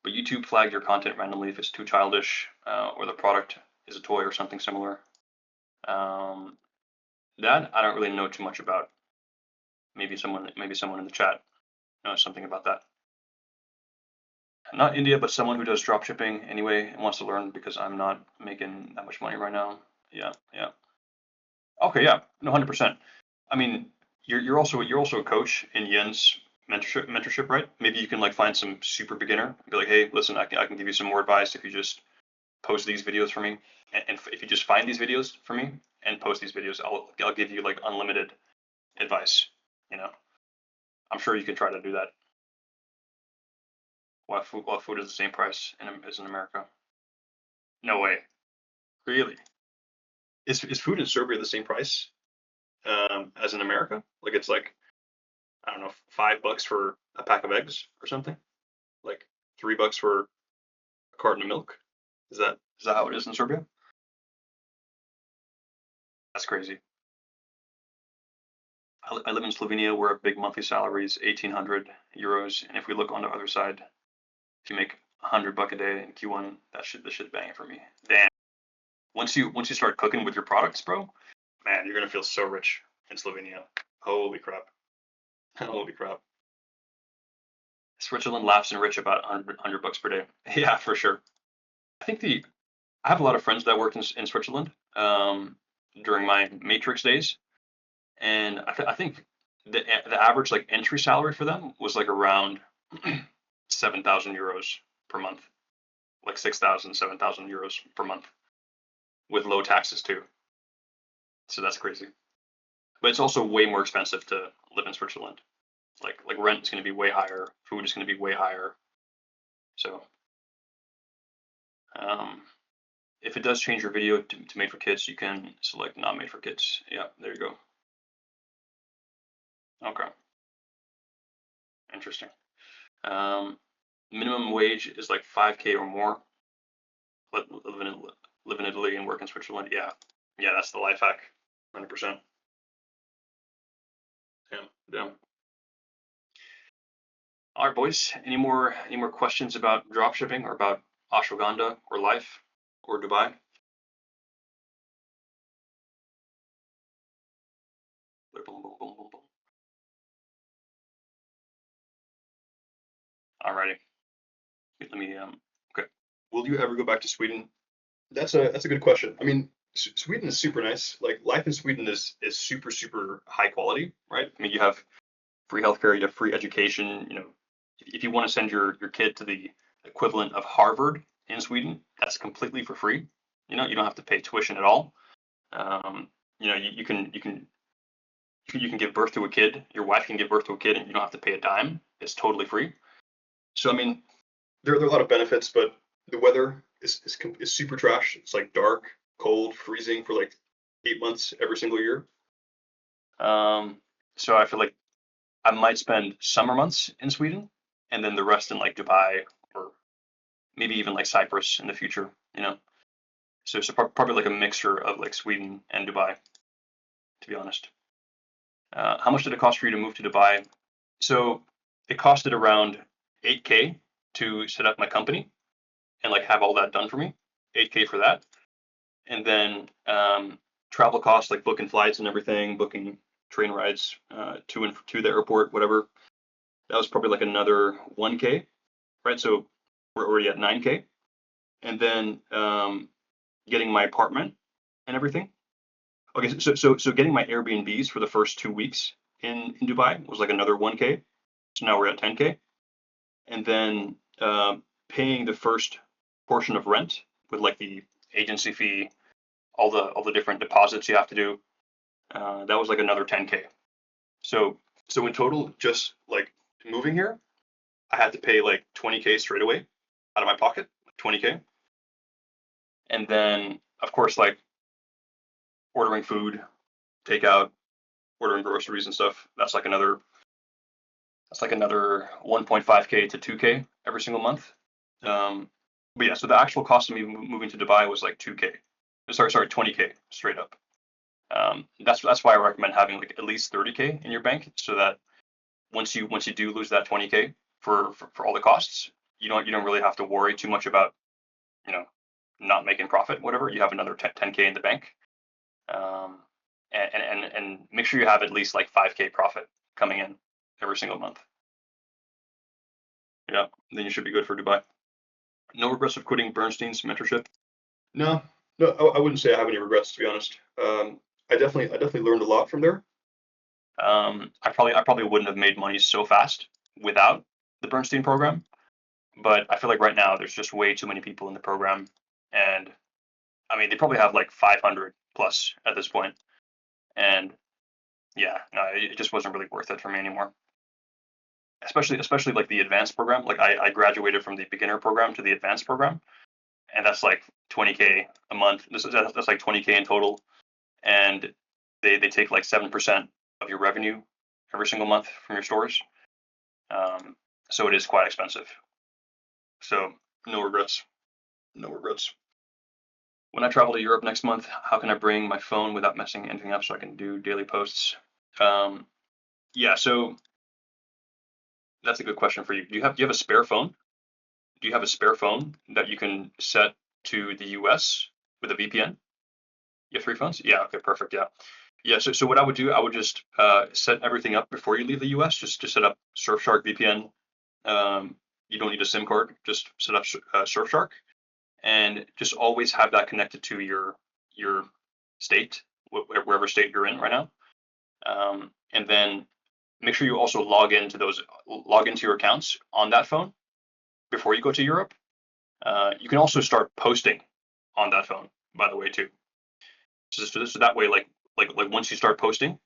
But YouTube flagged your content randomly if it's too childish or the product is a toy or something similar. Um, that I don't really know too much about. Maybe someone in the chat knows something about that. Not India, but someone who does drop shipping anyway and wants to learn because I'm not making that much money right now. Yeah, yeah. Okay, yeah, no, 100%. I mean, you're also a coach in Yen's mentorship, right? Maybe you can like find some super beginner and be like, hey, listen, I can give you some more advice if you just post these videos for me, and if you just find these videos for me and post these videos, I'll give you like unlimited advice. You know, I'm sure you can try to do that. While food is the same price as in America. No way. Really? Is food in Serbia the same price as in America? Like it's like I don't know, $5 for a pack of eggs or something, like $3 for a carton of milk. Is that how it is in Serbia? That's crazy. I live in Slovenia where a big monthly salary is 1,800 euros, and if we look on the other side, if you make $100 a day in Q1, this shit banging for me. Damn. Once you start cooking with your products, bro, man, you're gonna feel so rich in Slovenia. Holy crap. Holy crap. Switzerland laughs and rich about $100 per day. Yeah, for sure. I think I have a lot of friends that worked in Switzerland during my Matrix days, and I think the average like entry salary for them was like around 7,000 euros per month, like 6,000, 7,000 euros per month, with low taxes too. So that's crazy. But it's also way more expensive to live in Switzerland. Like rent is going to be way higher, food is going to be way higher. So um, if it does change your video to made for kids, you can select not made for kids. Yeah, there you go. Okay, interesting. Um, Minimum wage is like 5K or more. Live in Italy and work in Switzerland. Yeah, yeah, that's the life hack. 100%. Damn, damn. All right, boys. Any more questions about dropshipping or about ashwagandha or life or Dubai? Boom, boom, boom, boom, boom. Alrighty. Let me okay. Will you ever go back to Sweden? That's a good question. I mean, Sweden is super nice. Like life in Sweden is super super high quality, right? I mean, you have free healthcare, you have free education. If you want to send your kid to the equivalent of Harvard in Sweden, that's completely for free. You don't have to pay tuition at all. Um, you can give birth to a kid. Your wife can give birth to a kid, and you don't have to pay a dime. It's totally free. So I mean, there are a lot of benefits, but the weather is super trash. It's like dark, cold, freezing for like 8 months every single year. Um, so I feel like I might spend summer months in Sweden, and then the rest in like Dubai or maybe even like Cyprus in the future. So probably like a mixture of like Sweden and Dubai, to be honest. How much did it cost for you to move to Dubai? So it costed around 8K to set up my company and like have all that done for me. 8K for that, and then travel costs like booking flights and everything, booking train rides to the airport, whatever. That was probably like another 1K, right? So we're already at 9K, and then getting my apartment and everything. Okay, so getting my Airbnbs for the first 2 weeks in Dubai was like another 1K. So now we're at 10K, and then paying the first portion of rent with like the agency fee, all the different deposits you have to do. That was like another 10K. So in total, just like moving here, I had to pay like 20K straight away out of my pocket, 20K, and then of course like ordering food, takeout, ordering groceries and stuff. That's like another 1.5K to 2K every single month. Um, but yeah, so the actual cost of me moving to Dubai was like 2K. Sorry, 20K straight up. That's why I recommend having like at least 30K in your bank, so that once you do lose that 20K for all the costs, you don't really have to worry too much about you know not making profit, whatever. You have another 10K in the bank, um, and make sure you have at least like 5K profit coming in every single month. Yeah, then you should be good for Dubai. No regrets of quitting Bernstein's mentorship? No, no, I wouldn't say I have any regrets, to be honest. I definitely learned a lot from there. I probably wouldn't have made money so fast without the Bernstein program, but I feel like right now there's just way too many people in the program, and I mean they probably have like 500 plus at this point, and yeah, no, it just wasn't really worth it for me anymore. Especially like the advanced program. Like I graduated from the beginner program to the advanced program, and that's like 20K a month. That's like 20K in total, and they take like 7% of your revenue every single month from your stores. So it is quite expensive. So no regrets. No regrets. When I travel to Europe next month, how can I bring my phone without messing anything up so I can do daily posts? Yeah, so that's a good question for you. Do you have a spare phone? Do you have a spare phone that you can set to the US with a VPN? You have 3 phones? Yeah, okay, perfect. Yeah. Yeah, so what I would do, I would just set everything up before you leave the US, just to set up Surfshark VPN. You don't need a SIM card, just set up Surfshark, and just always have that connected to your state, wherever state you're in right now. And then make sure you also log into your accounts on that phone before you go to Europe. You can also start posting on that phone, by the way, too. So that way, like once you start posting,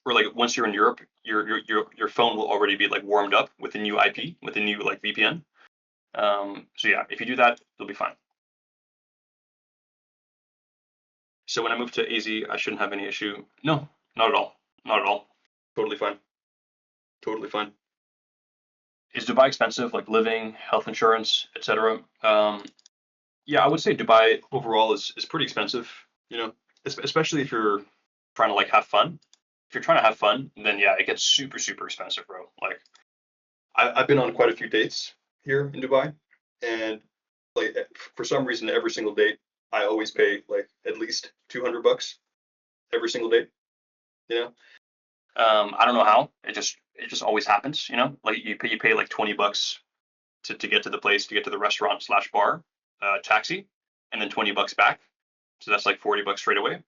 or like once you're in Europe, your phone will already be like warmed up with a new IP, with a new like VPN. So yeah, if you do that, you'll be fine. So when I move to AZ, I shouldn't have any issue. No, not at all. Not at all. Totally fine. Totally fine. Is Dubai expensive, like living, health insurance, etc.? Yeah, I would say Dubai overall is pretty expensive. You know, especially if you're trying to like have fun. If you're trying to have fun, then yeah, it gets super expensive, bro. Like I've been on quite a few dates here in Dubai, and like for some reason, every single date I always pay like at least $200 every single date. You know, I don't know how. It just always happens. You know, like you pay like $20 to get to the place, to get to the restaurant slash bar, taxi, and then $20 back. So that's like $40 straight away.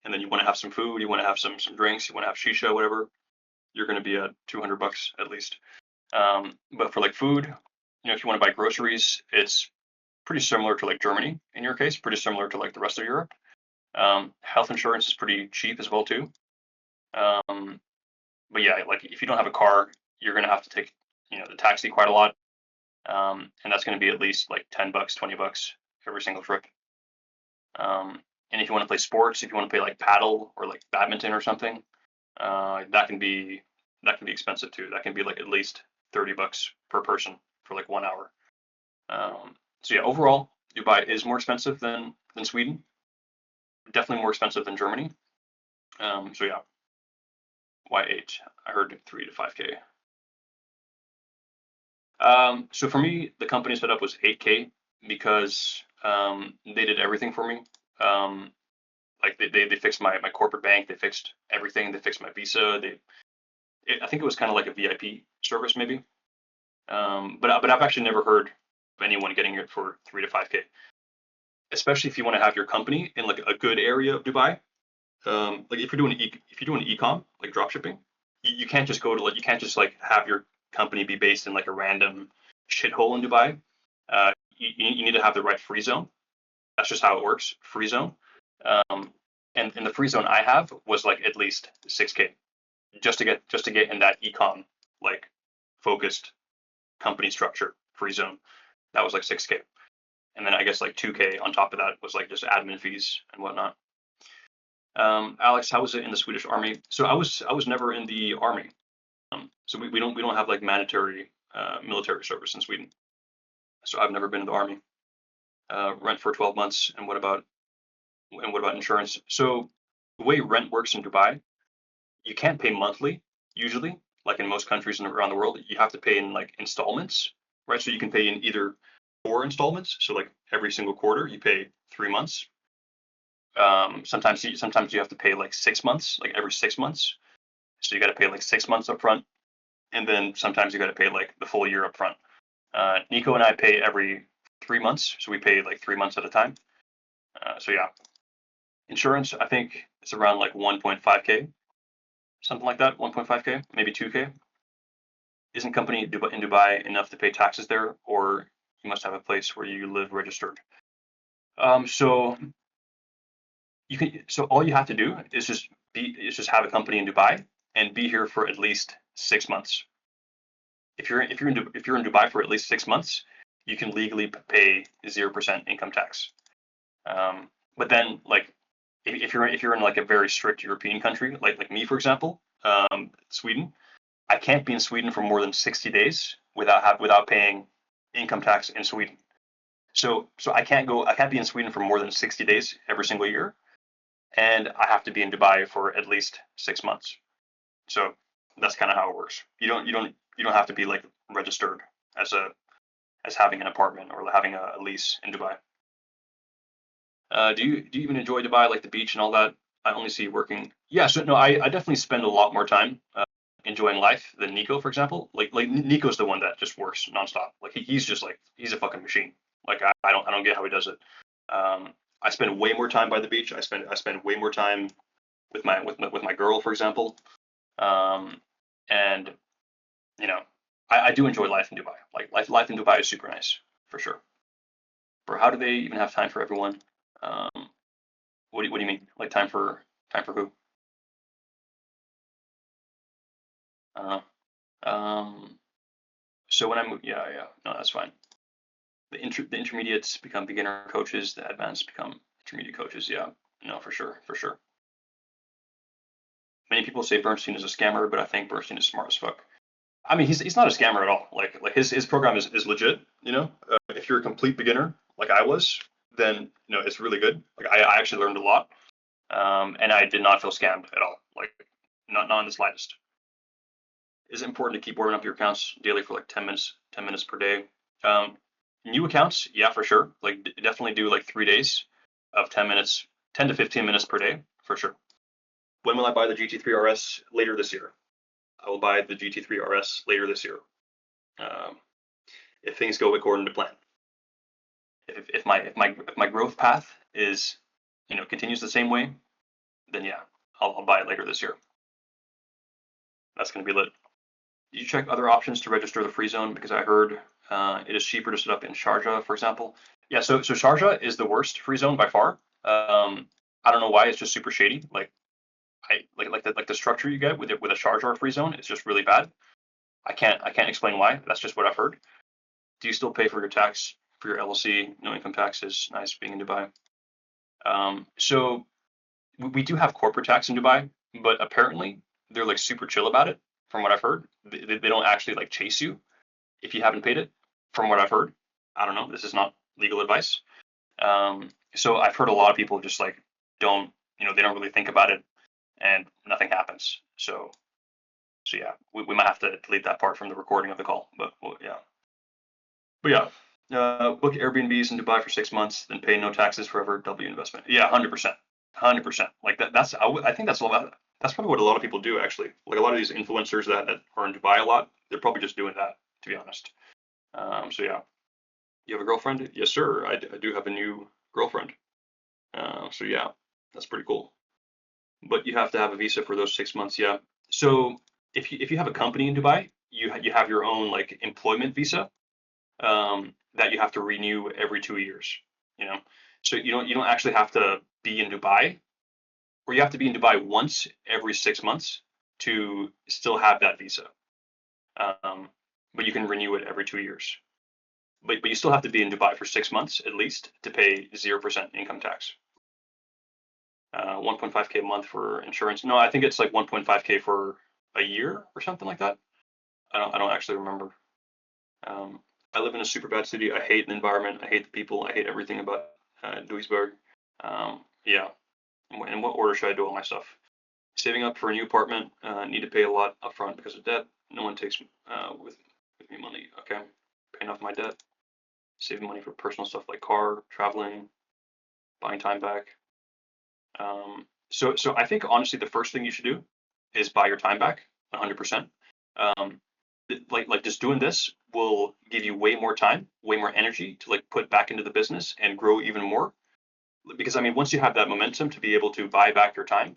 And then you want to have some food, you want to have some drinks, you want to have shisha, whatever. You're going to be at $200 at least. But for like food, you know, if you want to buy groceries, it's pretty similar to like Germany in your case, pretty similar to like the rest of Europe. Health insurance is pretty cheap as well too. But yeah, like if you don't have a car, you're going to have to take, you know, the taxi quite a lot. And that's going to be at least like $10, $20 every single trip. And if you want to play sports, if you want to play like paddle or like badminton or something, that can be expensive too. That can be like at least $30 per person for like 1 hour. So yeah, overall, Dubai is more expensive than Sweden. Definitely more expensive than Germany. So yeah, Y8. I heard 3 to 5K. So for me, the company setup was 8K because they did everything for me. Like they fixed my corporate bank, they fixed everything, they fixed my visa. I think it was kind of like a VIP service maybe. But I've actually never heard of anyone getting it for 3 to 5K. Especially if you want to have your company in like a good area of Dubai. Like if you're doing e-com, like drop shipping, you can't just go to like, you can't just like have your company be based in like a random shithole in Dubai. You need to have the right free zone. That's just how it works, free zone. And the free zone I have was like at least 6K just to get in that e-com like focused company structure free zone. That was like 6K. And then I guess like 2K on top of that was like just admin fees and whatnot. Alex, how was it in the Swedish army? So I was never in the army. So we don't have like mandatory military service in Sweden. So I've never been in the army. Rent for 12 months, and what about insurance? So the way rent works in Dubai, you can't pay monthly usually, like in most countries around the world. You have to pay in like installments, right? So you can pay in either 4 installments, so like every single quarter you pay 3 months. Sometimes you have to pay like 6 months, like every 6 months. So you got to pay like 6 months up front, and then sometimes you got to pay like the full year up front. Nico and I pay every 3 months, so we pay like 3 months at a time. So yeah, insurance, I think it's around like 1.5K, something like that, 1.5K, maybe 2K. Isn't company in Dubai enough to pay taxes there, or you must have a place where you live registered? So all you have to do is just have a company in Dubai and be here for at least 6 months. If you're in Dubai for at least 6 months, you can legally pay 0% income tax. But then like if you're in like a very strict European country, like me, for example, Sweden, I can't be in Sweden for more than 60 days without paying income tax in Sweden. So I can't be in Sweden for more than 60 days every single year, and I have to be in Dubai for at least 6 months. So that's kind of how it works. You don't have to be like registered as having an apartment or having a lease in Dubai. Do you even enjoy Dubai, like the beach and all that? I only see you working. Yeah, so no, I definitely spend a lot more time enjoying life than Nico, for example. Like Nico's the one that just works nonstop. Like he's just like he's a fucking machine. Like I don't get how he does it. I spend way more time by the beach. I spend way more time with my girl, for example. And you know, I do enjoy life in Dubai. Like life in Dubai is super nice for sure. For how do they even have time for everyone? Um, what do you mean? Like time for who? I don't know. So when I move, yeah, no, that's fine. The intermediates become beginner coaches. The advanced become intermediate coaches. Yeah, no, for sure, for sure. Many people say Bernstein is a scammer, but I think Bernstein is smart as fuck. I mean, he's not a scammer at all. Like his program is legit. If you're a complete beginner like I was, then it's really good. Like I actually learned a lot, and I did not feel scammed at all. Like not in the slightest. Is it important to keep warming up your accounts daily for like 10 minutes per day? Um, New accounts, yeah, for sure. Like definitely do like 3 days of 10 minutes, 10 to 15 minutes per day for sure. When will I buy the GT3 RS? Later this year. I will buy the GT3 RS later this year. Um, if things go according to plan. If my growth path is continues the same way, then yeah, I'll buy it later this year. That's going to be lit. Did you check other options to register the free zone? Because I heard it is cheaper to set up in Sharjah, for example. Yeah, so Sharjah is the worst free zone by far. I don't know why. It's just super shady. Like the structure you get with a Sharjah free zone is just really bad. I can't explain why. That's just what I've heard. Do you still pay for your tax for your LLC? No income taxes. Nice being in Dubai. So we do have corporate tax in Dubai, but apparently they're like super chill about it. From what I've heard, they don't actually like chase you if you haven't paid it. From what I've heard, I don't know. This is not legal advice. So I've heard a lot of people just like don't they don't really think about it and nothing happens. So yeah, we might have to delete that part from the recording of the call. But well, yeah. But yeah, book Airbnbs in Dubai for 6 months, then pay no taxes forever. W investment. Yeah, 100%, 100%. Like that. I think that's a lot. That's probably what a lot of people do actually. Like a lot of these influencers that are in Dubai a lot, they're probably just doing that. To be honest. So yeah, you have a girlfriend? Yes, sir. I do have a new girlfriend. So yeah, that's pretty cool. But you have to have a visa for those 6 months. Yeah. So if you have a company in Dubai, you have your own like employment visa that you have to renew every 2 years. You know, so you don't actually have to be in Dubai, or you have to be in Dubai once every 6 months to still have that visa. Um, but you can renew it every 2 years. But you still have to be in Dubai for 6 months at least to pay 0% income tax. 1.5K a month for insurance. No, I think it's like 1.5K for a year or something like that. I don't actually remember. Um, I live in a super bad city. I hate the environment. I hate the people. I hate everything about Duisburg. Yeah. In what order should I do all my stuff? Saving up for a new apartment. Need to pay a lot upfront because of debt. No one takes with me money. Okay. Paying off my debt. Saving money for personal stuff like car, traveling, buying time back. So I think honestly the first thing you should do is buy your time back 100%. Um, like just doing this will give you way more time, way more energy to like put back into the business and grow even more. Because I mean, once you have that momentum to be able to buy back your time,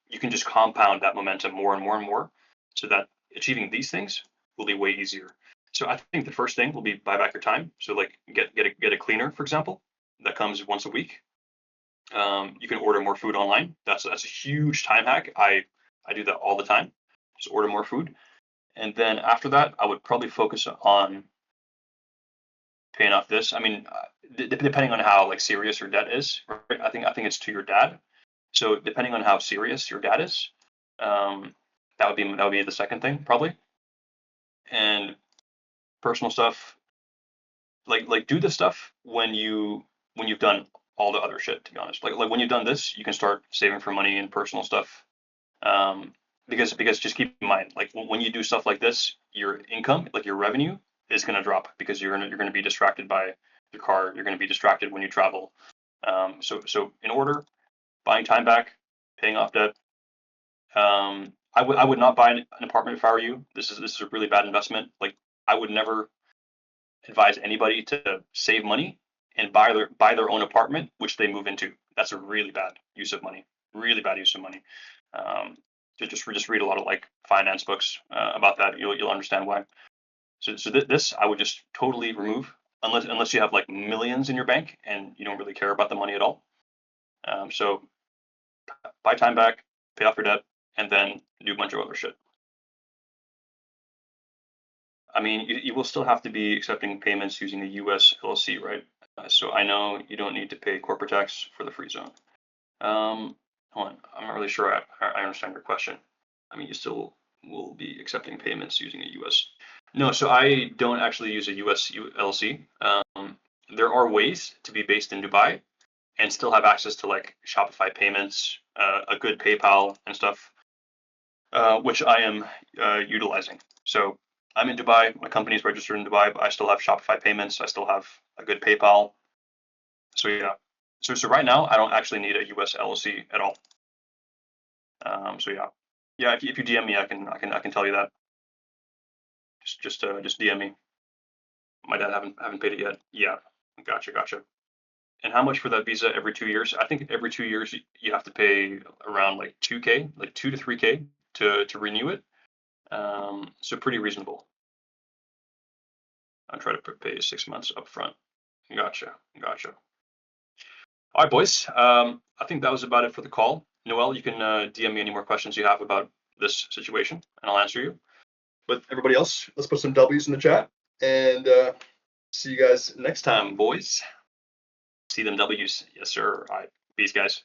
you can just compound that momentum more and more and more, so that achieving these things will be way easier. So I think the first thing will be buy back your time. So like get a cleaner, for example, that comes once a week. You can order more food online. That's a huge time hack. I do that all the time. Just order more food, and then after that, I would probably focus on paying off this. I mean, depending on how like serious your debt is, right? I think it's to your dad. So depending on how serious your dad is, that would be the second thing probably. And personal stuff, like do the stuff when you've done all the other shit. To be honest, like when you've done this, you can start saving for money and personal stuff. Because just keep in mind, like when you do stuff like this, your income, like your revenue, is going to drop because you're gonna be distracted by your car. You're going to be distracted when you travel. So in order, buying time back, paying off debt. I would not buy an apartment if I were you. This is a really bad investment. Like I would never advise anybody to save money and buy their own apartment, which they move into. That's a really bad use of money. Really bad use of money. Just read a lot of like finance books about that. You'll understand why. So this I would just totally remove unless you have like millions in your bank and you don't really care about the money at all. So buy time back, pay off your debt, and then do a bunch of other shit. I mean, you will still have to be accepting payments using a US LLC, right? So I know you don't need to pay corporate tax for the free zone. Hold on, I'm not really sure I understand your question. I mean, you still will be accepting payments using a US. No, so I don't actually use a US LLC. There are ways to be based in Dubai and still have access to like Shopify payments, a good PayPal and stuff, which I am utilizing. So I'm in Dubai. My company is registered in Dubai, but I still have Shopify payments. I still have a good PayPal. So yeah. So right now I don't actually need a US LLC at all. So yeah. If you DM me, I can tell you that. Just DM me. My dad haven't paid it yet. Yeah, gotcha. And how much for that visa every 2 years? I think every 2 years you have to pay around like 2K, like 2 to 3K to renew it. So pretty reasonable. I'll try to pay 6 months up front. Gotcha. All right, boys. I think that was about it for the call. Noel, you can DM me any more questions you have about this situation, and I'll answer you. But everybody else, let's put some W's in the chat, and see you guys next time, boys. See them W's. Yes, sir. All right. Peace, guys.